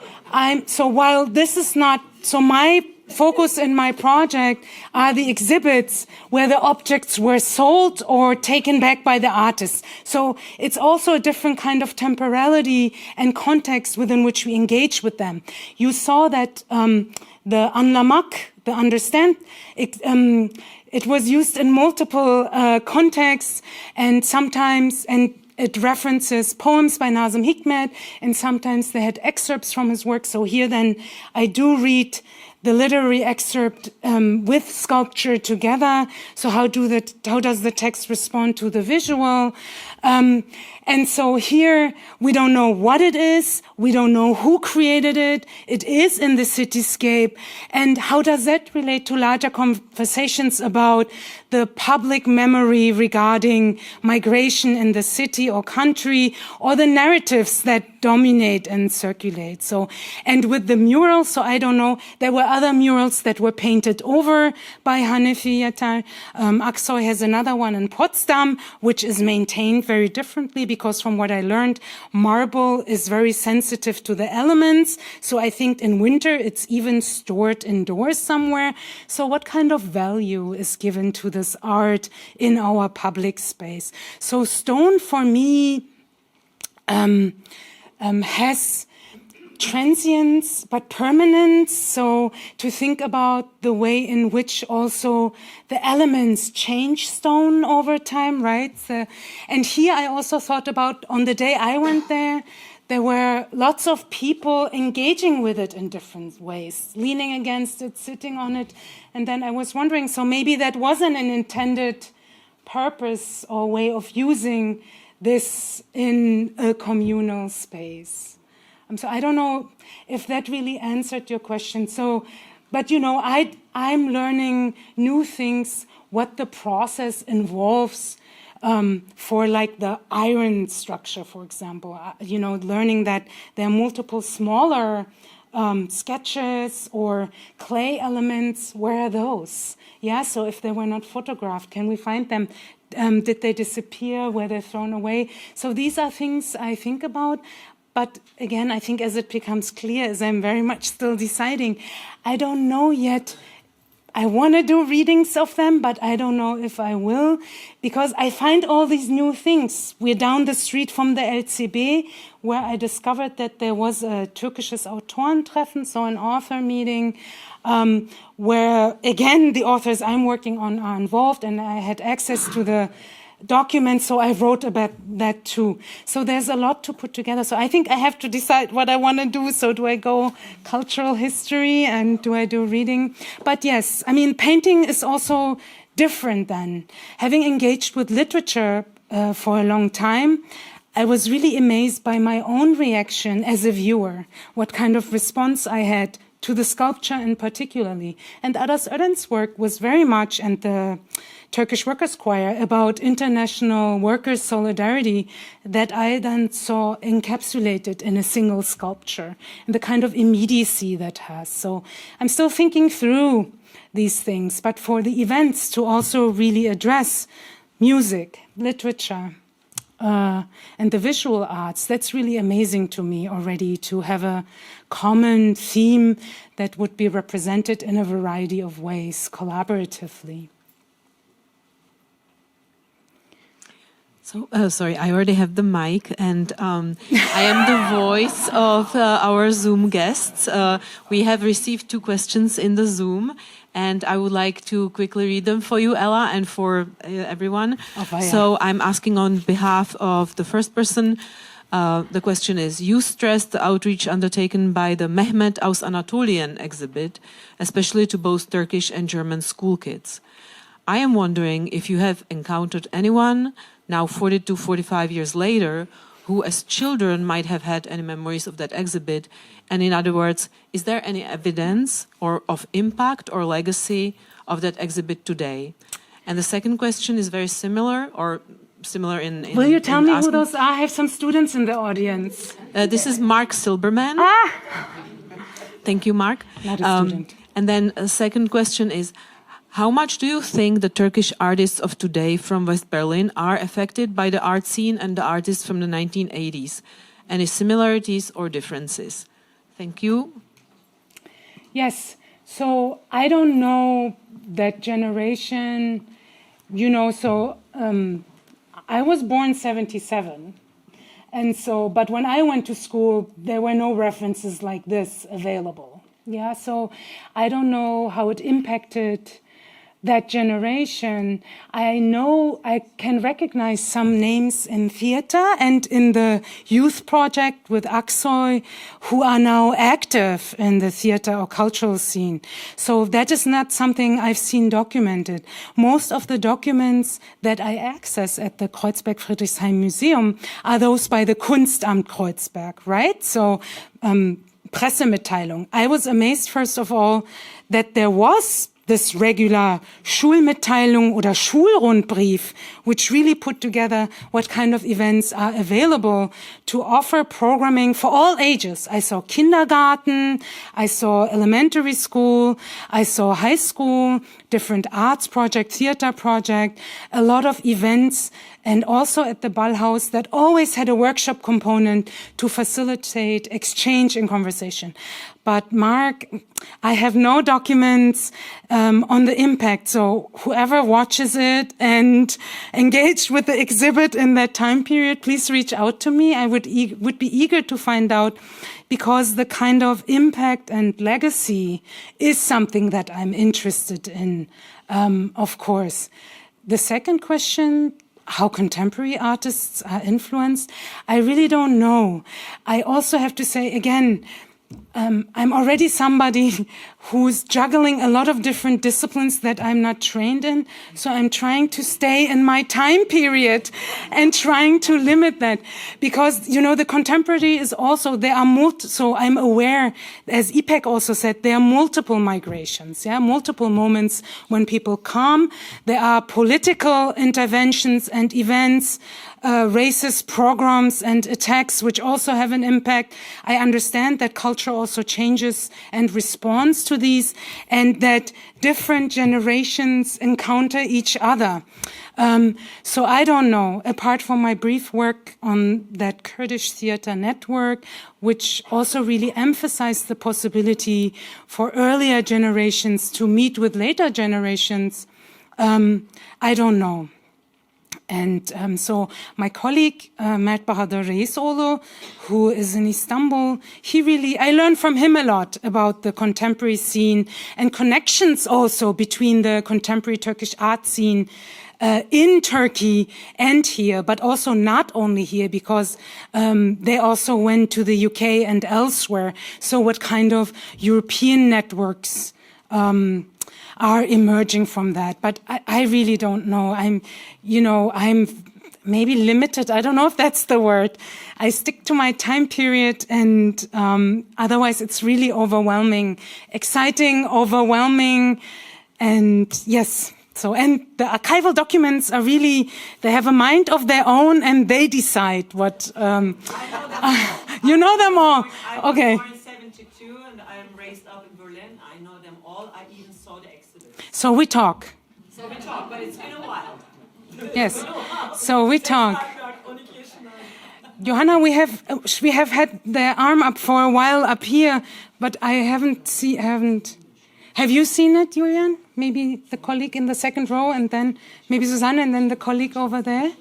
while this is not, so my focus in my project are the exhibits where the objects were sold or taken back by the artists. So it's also a different kind of temporality and context within which we engage with them. You saw that the Anlamak, the understand, it was used in multiple contexts, and sometimes, and it references poems by Nazım Hikmet, and sometimes they had excerpts from his work. So here then I do read the literary excerpt with sculpture together. So how does the text respond to the visual? And so here we don't know what it is. We don't know who created it. It is in the cityscape. And how does that relate to larger conversations about the public memory regarding migration in the city or country, or the narratives that dominate and circulate? So, and with the murals, so I don't know, there were other murals that were painted over by Hanefi Yatar. Aksoy has another one in Potsdam, which is maintained very differently, because from what I learned, marble is very sensitive to the elements. So I think in winter, it's even stored indoors somewhere. So what kind of value is given to this art in our public space? So stone for me has transience but permanence. So to think about the way in which also the elements change stone over time, right? And here I also thought about, on the day I went there were lots of people engaging with it in different ways, leaning against it, sitting on it. And then I was wondering, so maybe that wasn't an intended purpose or way of using this in a communal space. So I don't know if that really answered your question. So, but you know, I'm learning new things, what the process involves for like the iron structure, for example. You know, learning that there are multiple smaller sketches or clay elements, where are those? Yeah, so if they were not photographed, can we find them? Did they disappear? Were they thrown away? So these are things I think about. But again, I think as it becomes clear, as I'm very much still deciding, I don't know yet. I want to do readings of them, but I don't know if I will, because I find all these new things. We're down the street from the LCB, where I discovered that there was a Türkisches Autorentreffen, so an author meeting, where, again, the authors I'm working on are involved, and I had access to the documents, so I wrote about that too. So there's a lot to put together. So I think I have to decide what I want to do. So do I go cultural history and do I do reading? But yes, I mean, painting is also different than having engaged with literature for a long time. I was really amazed by my own reaction as a viewer, what kind of response I had to the sculpture in particularly. And Aras Ören's work was very much, and the Turkish Workers' Choir, about international workers' solidarity that I then saw encapsulated in a single sculpture and the kind of immediacy that has. So I'm still thinking through these things, but for the events to also really address music, literature, and the visual arts, that's really amazing to me already, to have a common theme that would be represented in a variety of ways, collaboratively. So, sorry, I already have the mic, and I am the voice of our Zoom guests. We have received 2 questions in the Zoom, and I would like to quickly read them for you, Ela, and for everyone. So I'm asking on behalf of the first person. The question is, you stressed the outreach undertaken by the Mehmet aus Anatolien exhibit, especially to both Turkish and German school kids. I am wondering if you have encountered anyone, now 40 to 45 years later, who as children might have had any memories of that exhibit, and in other words, is there any evidence or of impact or legacy of that exhibit today? And the second question is very similar, or similar in Will you tell me who those are? I have some students in the audience. This is Mark Silberman. Thank you, Mark. Not a student. And then a second question is, how much do you think the Turkish artists of today from West Berlin are affected by the art scene and the artists from the 1980s? Any similarities or differences? Thank you. Yes. So I don't know that generation, you know, so I was born 77. And so, but when I went to school, there were no references like this available. Yeah. So I don't know how it impacted that generation. I know I can recognize some names in theater and in the youth project with Aksoy, who are now active in the theater or cultural scene. So that is not something I've seen documented. Most of the documents that I access at the Kreuzberg Friedrichshain Museum are those by the Kunstamt Kreuzberg, right? So Pressemitteilung. I was amazed, first of all, that there was this regular Schulmitteilung oder Schulrundbrief, which really put together what kind of events are available to offer programming for all ages. I saw kindergarten, I saw elementary school, I saw high school, different arts project, theater project, a lot of events, and also at the Ballhaus that always had a workshop component to facilitate exchange and conversation. But Mark, I have no documents on the impact. So whoever watches it and engaged with the exhibit in that time period, please reach out to me. I would be eager to find out, because the kind of impact and legacy is something that I'm interested in, of course. The second question, how contemporary artists are influenced, I really don't know. I also have to say, again, I'm already somebody who's juggling a lot of different disciplines that I'm not trained in. So I'm trying to stay in my time period and trying to limit that. Because, you know, the contemporary is also, so I'm aware, as Ipek also said, there are multiple migrations, multiple moments when people come. There are political interventions and events, racist pogroms and attacks, which also have an impact. I understand that culture also changes and responds to these, and that different generations encounter each other. So I don't know, apart from my brief work on that Kurdish theater network, which also really emphasized the possibility for earlier generations to meet with later generations, I don't know. And so my colleague, Mert Bahadur Reisoğlu, who is in Istanbul, I learned from him a lot about the contemporary scene and connections also between the contemporary Turkish art scene in Turkey and here, but also not only here, because they also went to the UK and elsewhere. So what kind of European networks are emerging from that. But I really don't know. I'm maybe limited. I don't know if that's the word. I stick to my time period, and otherwise it's really overwhelming, exciting, overwhelming, and yes. So, and the archival documents are really, they have a mind of their own, and they decide what, you know them all. Okay. I was born in 72 and I'm raised up in Berlin. I know them all. I even saw the exhibit. So we talk. But it's been a while. Yes. So we talk. Johanna, we have had their arm up for a while up here, but I haven't. Have you seen it, Julian? Maybe the colleague in the second row, and then maybe Susanne, and then the colleague over there.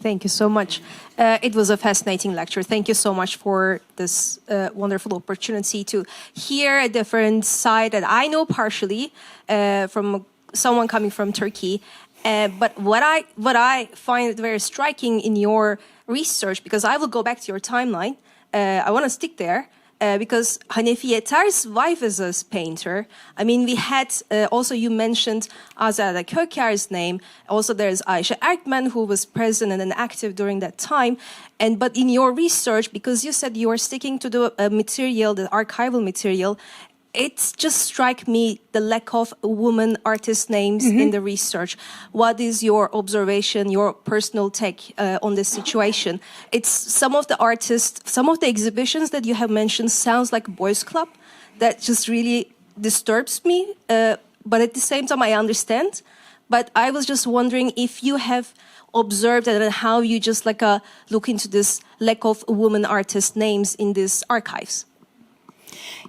Thank you so much. It was a fascinating lecture. Thank you so much for this wonderful opportunity to hear a different side that I know partially from someone coming from Turkey. But what I find very striking in your research, because I will go back to your timeline, I want to stick there. Because Hanefi Yeter's wife is a painter. I mean, we had, also you mentioned Azade Köker's name. Also there's Ayşe Erkmen, who was present and active during that time. But in your research, because you said you are sticking to the material, the archival material, it just struck me the lack of women artist names in the research. What is your observation, your personal take on this situation? It's some of the artists, some of the exhibitions that you have mentioned sounds like a boys' club. That just really disturbs me. But at the same time, I understand. But I was just wondering if you have observed that and how you just look into this lack of women artist names in these archives.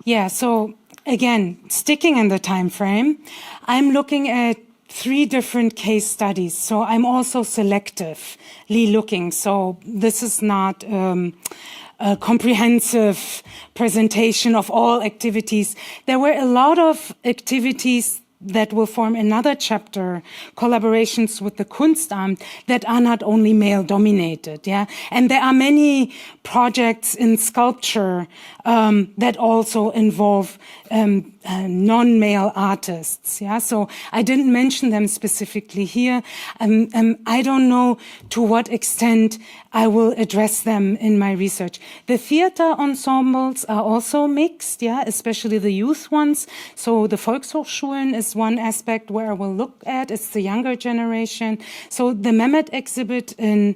Yeah, so again, sticking in the time frame, I'm looking at 3 different case studies. So I'm also selectively looking. So this is not a comprehensive presentation of all activities. There were a lot of activities that will form another chapter, collaborations with the Kunstamt, that are not only male-dominated, And there are many projects in sculpture that also involve non-male artists, So I didn't mention them specifically here. I don't know to what extent I will address them in my research. The theater ensembles are also mixed, especially the youth ones. So the Volkshochschulen is one aspect where I will look at. It's the younger generation. So the Mehmet exhibit in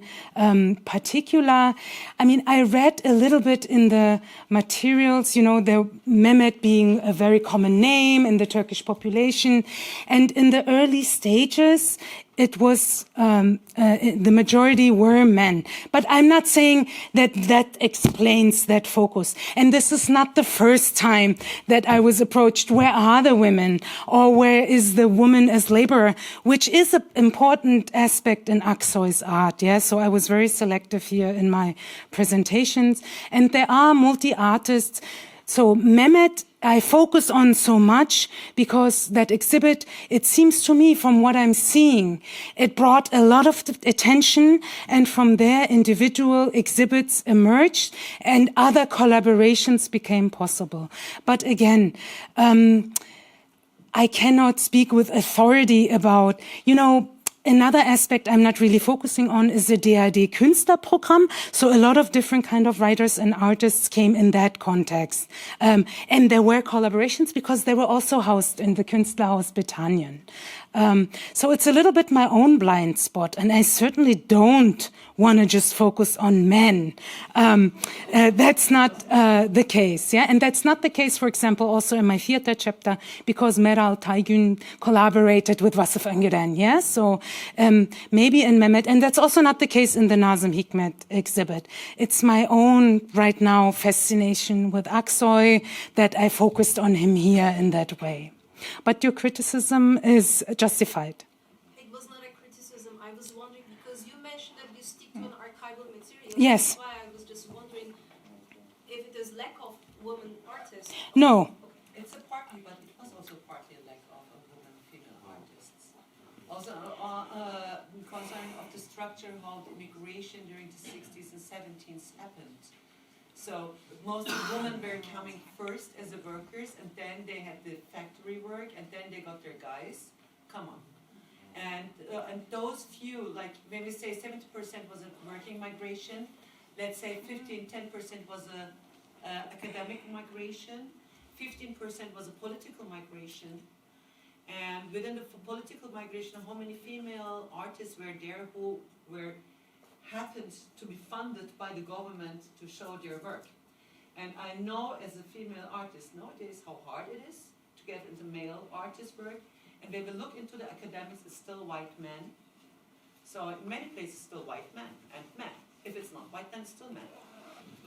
particular, I mean, I read a little bit in the materials, the Mehmet being a very common name in the Turkish population. And in the early stages, it was, the majority were men. But I'm not saying that that explains that focus. And this is not the first time that I was approached, where are the women? Or where is the woman as laborer? Which is an important aspect in Aksoy's art, So I was very selective here in my presentations. And there are multi-artists So Mehmet, I focus on so much because that exhibit, it seems to me from what I'm seeing, it brought a lot of attention, and from there individual exhibits emerged and other collaborations became possible. But again, I cannot speak with authority about, another aspect I'm not really focusing on is the DAAD Künstlerprogramm. So a lot of different kind of writers and artists came in that context. And there were collaborations because they were also housed in the Künstlerhaus Bethanien. So it's a little bit my own blind spot, and I certainly don't want to just focus on men. That's not the case, yeah? And that's not the case, for example, also in my theater chapter, because Meral Taygün collaborated with Vasıf Öngören, yeah? So maybe in Mehmet, and that's also not the case in the Nazım Hikmet exhibit. It's my own, right now, fascination with Aksoy that I focused on him here in that way. But your criticism is justified. It was not a criticism. I was wondering, because you mentioned that you stick to an archival material. Yes. That's why I was just wondering if it is lack of women artists. No. It's a partly, but it was also partly a lack of women female artists. Also, concerning of the structure how the immigration during the 60s and 70s happened. So most of the women were coming first as the workers, and then they had the factory work, and then they got their guys. Come on. And those few, like when we say 70% was a working migration, let's say 10% was a academic migration, 15% was a political migration. And within the political migration, how many female artists were there who happened to be funded by the government to show their work? And I know as a female artist nowadays how hard it is to get into male artist work. And when we look into the academics, it's still white men. So in many places, still white men and men. If it's not white, then it's still men.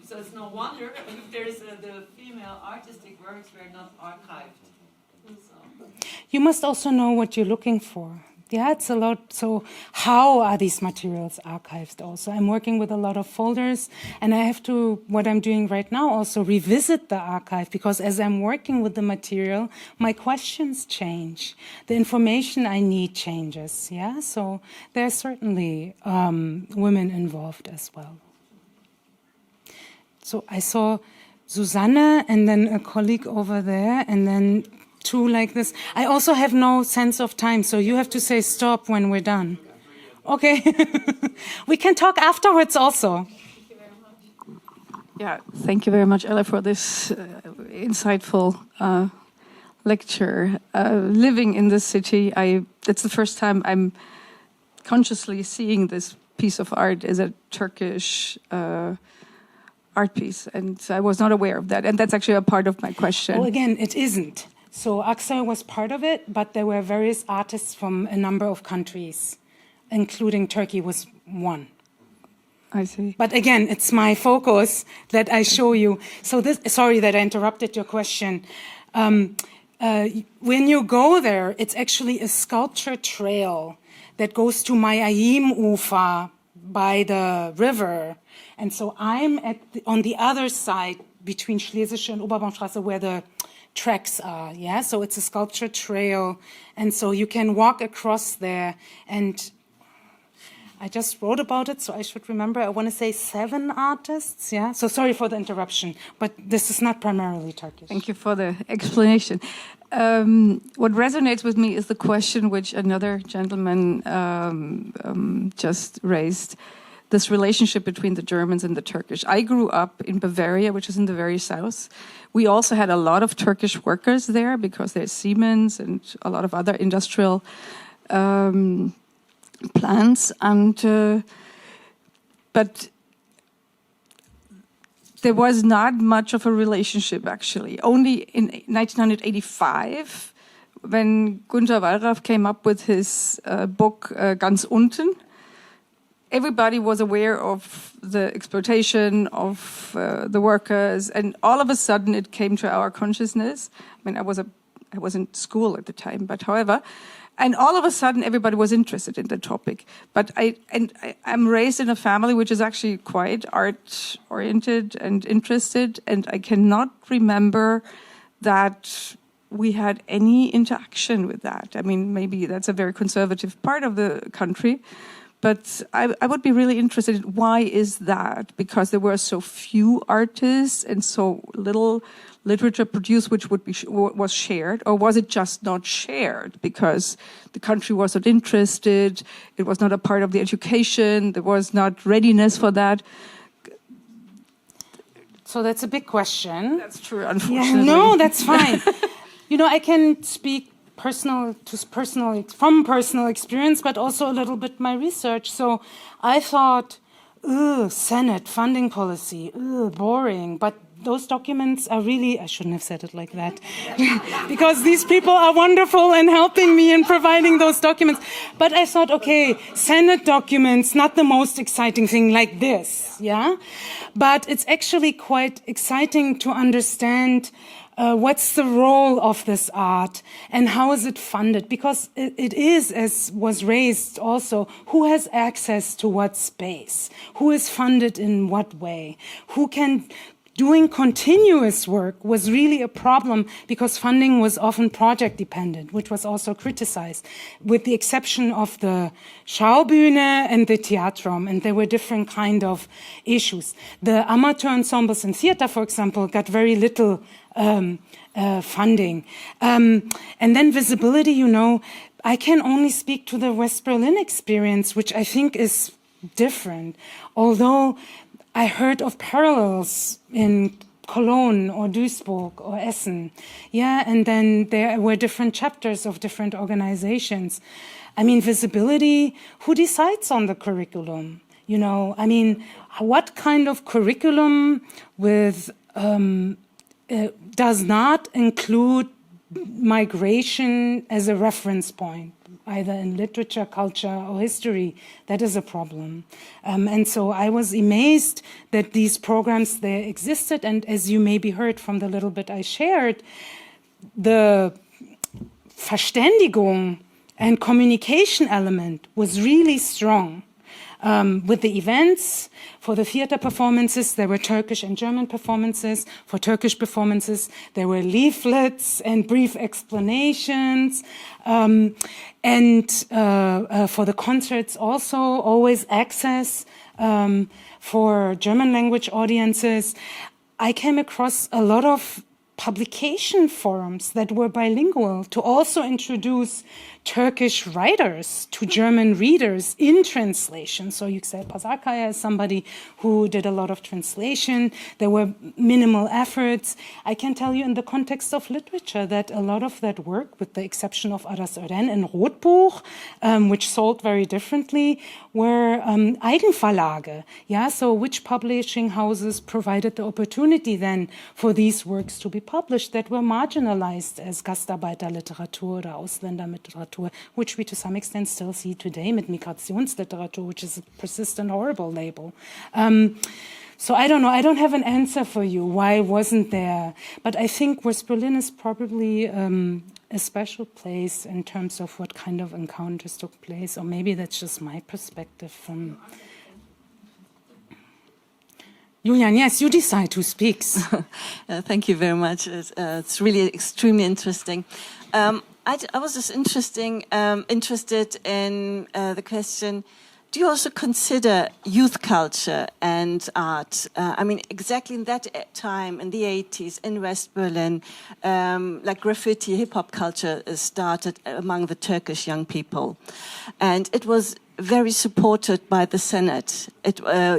So it's no wonder if there's the female artistic works were not archived. So. You must also know what you're looking for. Yeah, it's a lot. So how are these materials archived also? I'm working with a lot of folders, and I have to, what I'm doing right now, also revisit the archive, because as I'm working with the material, my questions change. The information I need changes, yeah? So there's certainly women involved as well. So I saw Susanne and then a colleague over there, and then two like this. I also have no sense of time, so you have to say stop when we're done. Okay. We can talk afterwards also. Yeah, thank you very much, Ela, for this insightful lecture. Living in this city, it's the first time I'm consciously seeing this piece of art as a Turkish art piece, and I was not aware of that, and that's actually a part of my question. Well, again, it isn't. So Aksoy was part of it, but there were various artists from a number of countries, including Turkey was one. I see. But again, it's my focus that I show you. So this, sorry that I interrupted your question. When you go there, it's actually a sculpture trail that goes to Mayayim Ufa by the river. And so I'm on the other side between Schlesische and Oberbaumstraße where the tracks are, yeah? So it's a sculpture trail, and so you can walk across there, and I just wrote about it, so I should remember, I want to say 7 artists, yeah? So sorry for the interruption, but this is not primarily Turkish. Thank you for the explanation. What resonates with me is the question which another gentleman just raised, this relationship between the Germans and the Turkish. I grew up in Bavaria, which is in the very south. We also had a lot of Turkish workers there because there's Siemens and a lot of other industrial plants. And but there was not much of a relationship, actually. Only in 1985, when Günter Wallraff came up with his book Ganz unten, everybody was aware of the exploitation of the workers, and all of a sudden it came to our consciousness. I mean, I was in school at the time, but however, And all of a sudden, everybody was interested in the topic. But I'm raised in a family which is actually quite art-oriented and interested, and I cannot remember that we had any interaction with that. I mean, maybe that's a very conservative part of the country, but I would be really interested in why is that? Because there were so few artists and so little literature produced which was shared, or was it just not shared because the country was not interested, it was not a part of the education, there was not readiness for that? So that's a big question. That's true, unfortunately. Yeah, no, that's fine. I can speak from personal experience, but also a little bit my research. So I thought, Senate, funding policy, boring. But those documents are really, I shouldn't have said it like that, because these people are wonderful and helping me in providing those documents. But I thought, okay, Senate documents, not the most exciting thing like this, yeah? But it's actually quite exciting to understand what's the role of this art and how is it funded? Because it is, as was raised also, who has access to what space? Who is funded in what way? Who can... Doing continuous work was really a problem because funding was often project dependent, which was also criticized, with the exception of the Schaubühne and the Theatrum, and there were different kind of issues. The amateur ensembles in theater, for example, got very little funding. And then visibility, I can only speak to the West Berlin experience, which I think is different, although I heard of parallels in Cologne or Duisburg or Essen. Yeah, and then there were different chapters of different organizations. I mean, visibility, who decides on the curriculum? What kind of curriculum with does not include migration as a reference point, either in literature, culture, or history? That is a problem. And so I was amazed that these programs, they existed, and as you maybe heard from the little bit I shared, the Verständigung and communication element was really strong. With the events, for the theater performances, there were Turkish and German performances. For Turkish performances, there were leaflets and brief explanations. And for the concerts also, always access for German language audiences. I came across a lot of publication forums that were bilingual to also introduce Turkish writers to German readers in translation. So Yüksel Pazarkaya is somebody who did a lot of translation. There were minimal efforts. I can tell you in the context of literature that a lot of that work, with the exception of Aras Ören and Rotbuch, which sold very differently, were Eigenverlage. Yeah, so which publishing houses provided the opportunity then for these works to be published that were marginalized as Gastarbeiterliteratur oder Ausländerliteratur, which we to some extent still see today with Migrationsliteratur, which is a persistent, horrible label. So I don't know. I don't have an answer for you. Why wasn't there? But I think West Berlin is probably a special place in terms of what kind of encounters took place, or maybe that's just my perspective from... Julian, yes, you decide who speaks. Thank you very much. It's really extremely interesting. I was just interested in the question, do you also consider youth culture and art? I mean, exactly in that time, in the 80s, in West Berlin, like graffiti, hip-hop culture started among the Turkish young people. And it was very supported by the Senate,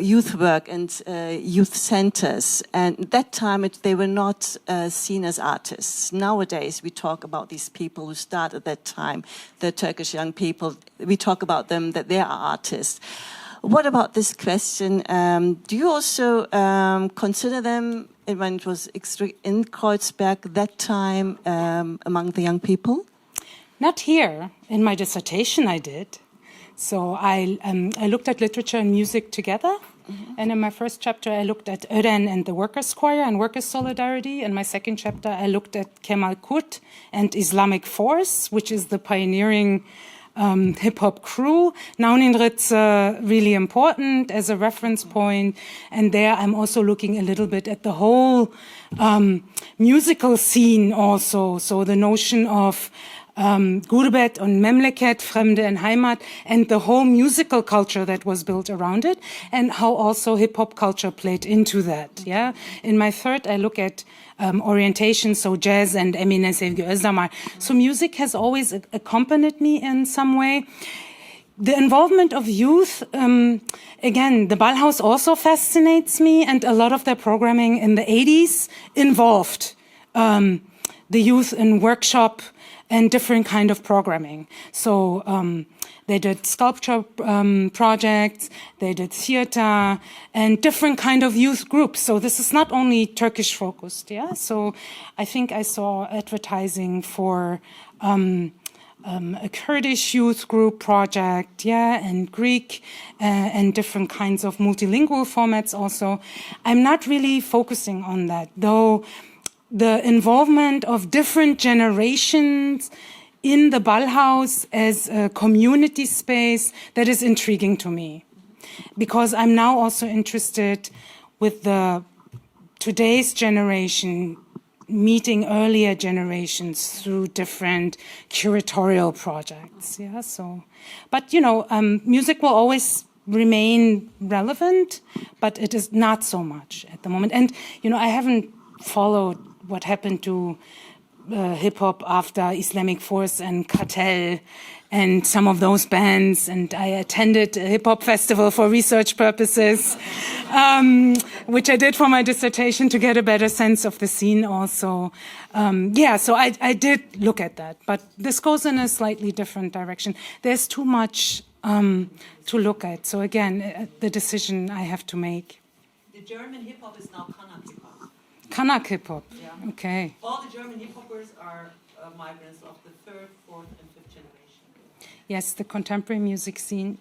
youth work and youth centers. And at that time, they were not seen as artists. Nowadays, we talk about these people who started at that time, the Turkish young people. We talk about them that they are artists. What about this question? Do you also consider them, when it was in Kreuzberg, that time, among the young people? Not here. In my dissertation, I did. So I looked at literature and music together And in my first chapter, I looked at Ören and the Workers' Choir and Workers' Solidarity. In my second chapter, I looked at Kemal Kurt and Islamic Force, which is the pioneering hip-hop crew. Nauninritz, really important as a reference point. And there I'm also looking a little bit at the whole musical scene also. So the notion of Gurbet und Memleket, Fremde and Heimat, and the whole musical culture that was built around it, and how also hip-hop culture played into that, yeah? In my third, I look at orientation, so jazz and Emine Sevgi Özdamar. So music has always accompanied me in some way. The involvement of youth, again, the Ballhaus also fascinates me, and a lot of their programming in the 80s involved the youth in workshop and different kind of programming. So they did sculpture projects, they did theater, and different kind of youth groups. So this is not only Turkish focused, yeah? So I think I saw advertising for a Kurdish youth group project, yeah, and Greek, and different kinds of multilingual formats also. I'm not really focusing on that, though. The involvement of different generations in the Ballhaus as a community space, that is intriguing to me. Because I'm now also interested with today's generation meeting earlier generations through different curatorial projects. Yeah, so, but you know, music will always remain relevant, but it is not so much at the moment. And you know, I haven't followed what happened to hip-hop after Islamic Force and Cartel and some of those bands, and I attended a hip-hop festival for research purposes, which I did for my dissertation to get a better sense of the scene also. Yeah, so I did look at that, but this goes in a slightly different direction. There's too much to look at, so again, the decision I have to make. The German hip-hop is now Kanak hip-hop. Kanak hip-hop, Yeah. okay. All the German hip-hoppers are migrants of the third, fourth, and fifth generation. Yes, the contemporary music scene.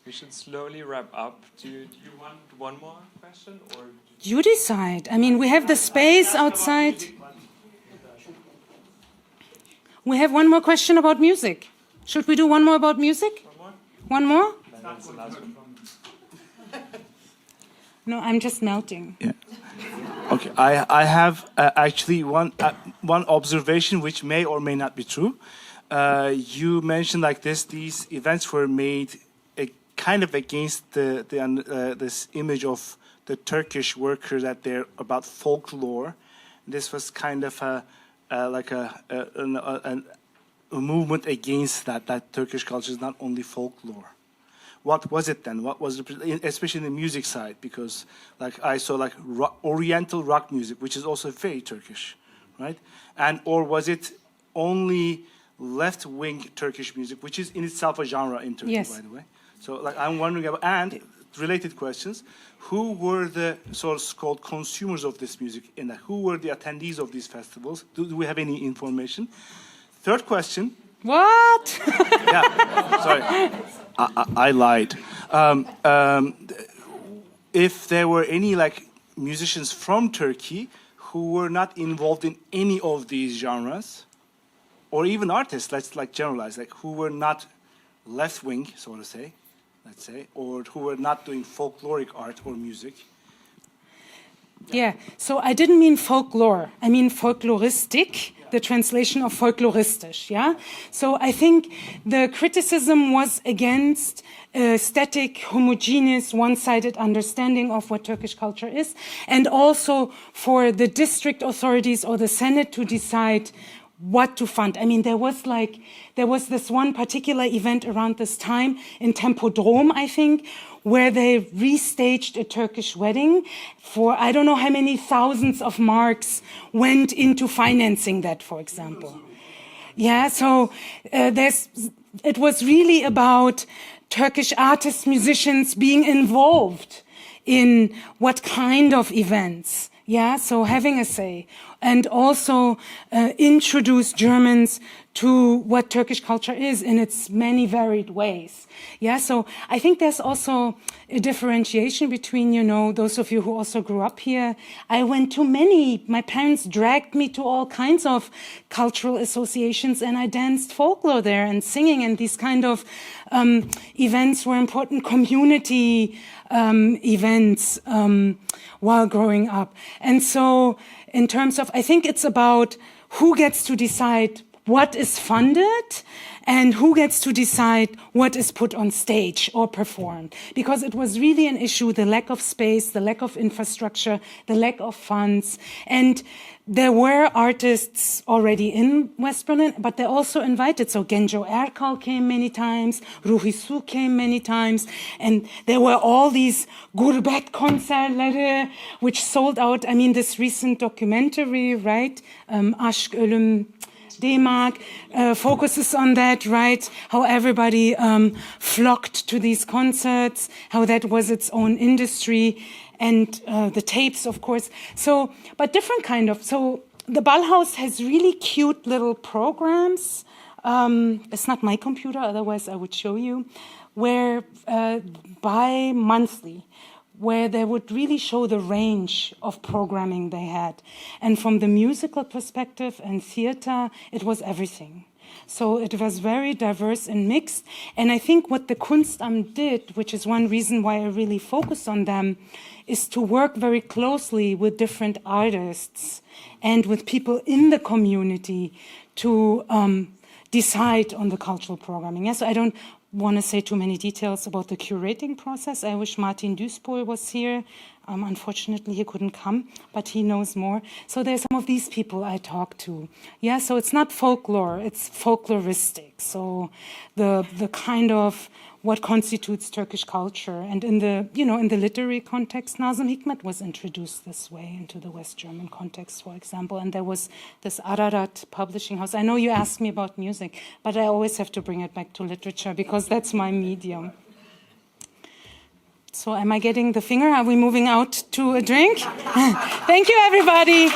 We should slowly wrap up. Do you want one more question? Or You decide. I mean, we have the space outside. We have one more question about music. Should we do one more about music? One more? that's the last one. No, I'm just melting. Yeah. Okay, I have actually one observation which may or may not be true. You mentioned like these events were made kind of against this image of the Turkish worker, that they're about folklore. This was kind of a movement against that Turkish culture is not only folklore. What was it then? What was especially in the music side? Because like I saw like Oriental rock music, which is also very Turkish, right? Or was it only left-wing Turkish music, which is in itself a genre in Turkey, yes. by the way? So like I'm wondering about, and related questions, who were the so-called consumers of this music, and who were the attendees of these festivals? Do we have any information? Third question. What? Yeah, sorry. I lied. If there were any like musicians from Turkey who were not involved in any of these genres, or even artists, let's like generalize, like who were not left-wing, so to say, let's say, or who were not doing folkloric art or music. Yeah, so I didn't mean folklore. I mean folkloristic, the translation of folkloristisch, yeah? So I think the criticism was against a static, homogeneous, one-sided understanding of what Turkish culture is, and also for the district authorities or the Senate to decide what to fund. I mean, there was this one particular event around this time in Tempodrom, I think, where they restaged a Turkish wedding for I don't know how many thousands of marks went into financing that, for example. Yeah, so it was really about Turkish artists, musicians being involved in what kind of events. Yeah, so having a say. and also introduce Germans to what Turkish culture is in its many varied ways. Yeah, so I think there's also a differentiation between, you know, those of you who also grew up here. I went to many, my parents dragged me to all kinds of cultural associations, and I danced folklore there, and singing, and these kind of events were important community events while growing up. And so in terms of, I think it's about who gets to decide what is funded and who gets to decide what is put on stage or performed. Because it was really an issue, the lack of space, the lack of infrastructure, the lack of funds. And there were artists already in West Berlin, but they also invited. So Genco Erkal came many times, Ruhi Su came many times, and there were all these Gurbet konserleri, which sold out. I mean, this recent documentary, right, Aşk, Ölüm, D-Mark, focuses on that, right? How everybody flocked to these concerts, how that was its own industry, and the tapes, of course. So, but different kind of. So the Ballhaus has really cute little programs. It's not my computer, otherwise I would show you, where bi-monthly, where they would really show the range of programming they had. And from the musical perspective and theater, it was everything. So it was very diverse and mixed. And I think what the Kunstamt did, which is one reason why I really focus on them, is to work very closely with different artists and with people in the community to decide on the cultural programming. Yes, I don't want to say too many details about the curating process. I wish Martin Duispohl was here. Unfortunately, he couldn't come, but he knows more. So there's some of these people I talk to. Yeah, so it's not folklore, it's folkloristic. So the kind of what constitutes Turkish culture. And in the, you know, in the literary context, Nazım Hikmet was introduced this way into the West German context, for example. And there was this Ararat publishing house. I know you asked me about music, but I always have to bring it back to literature because that's my medium. So am I getting the finger? Are we moving out to a drink? Thank you, everybody.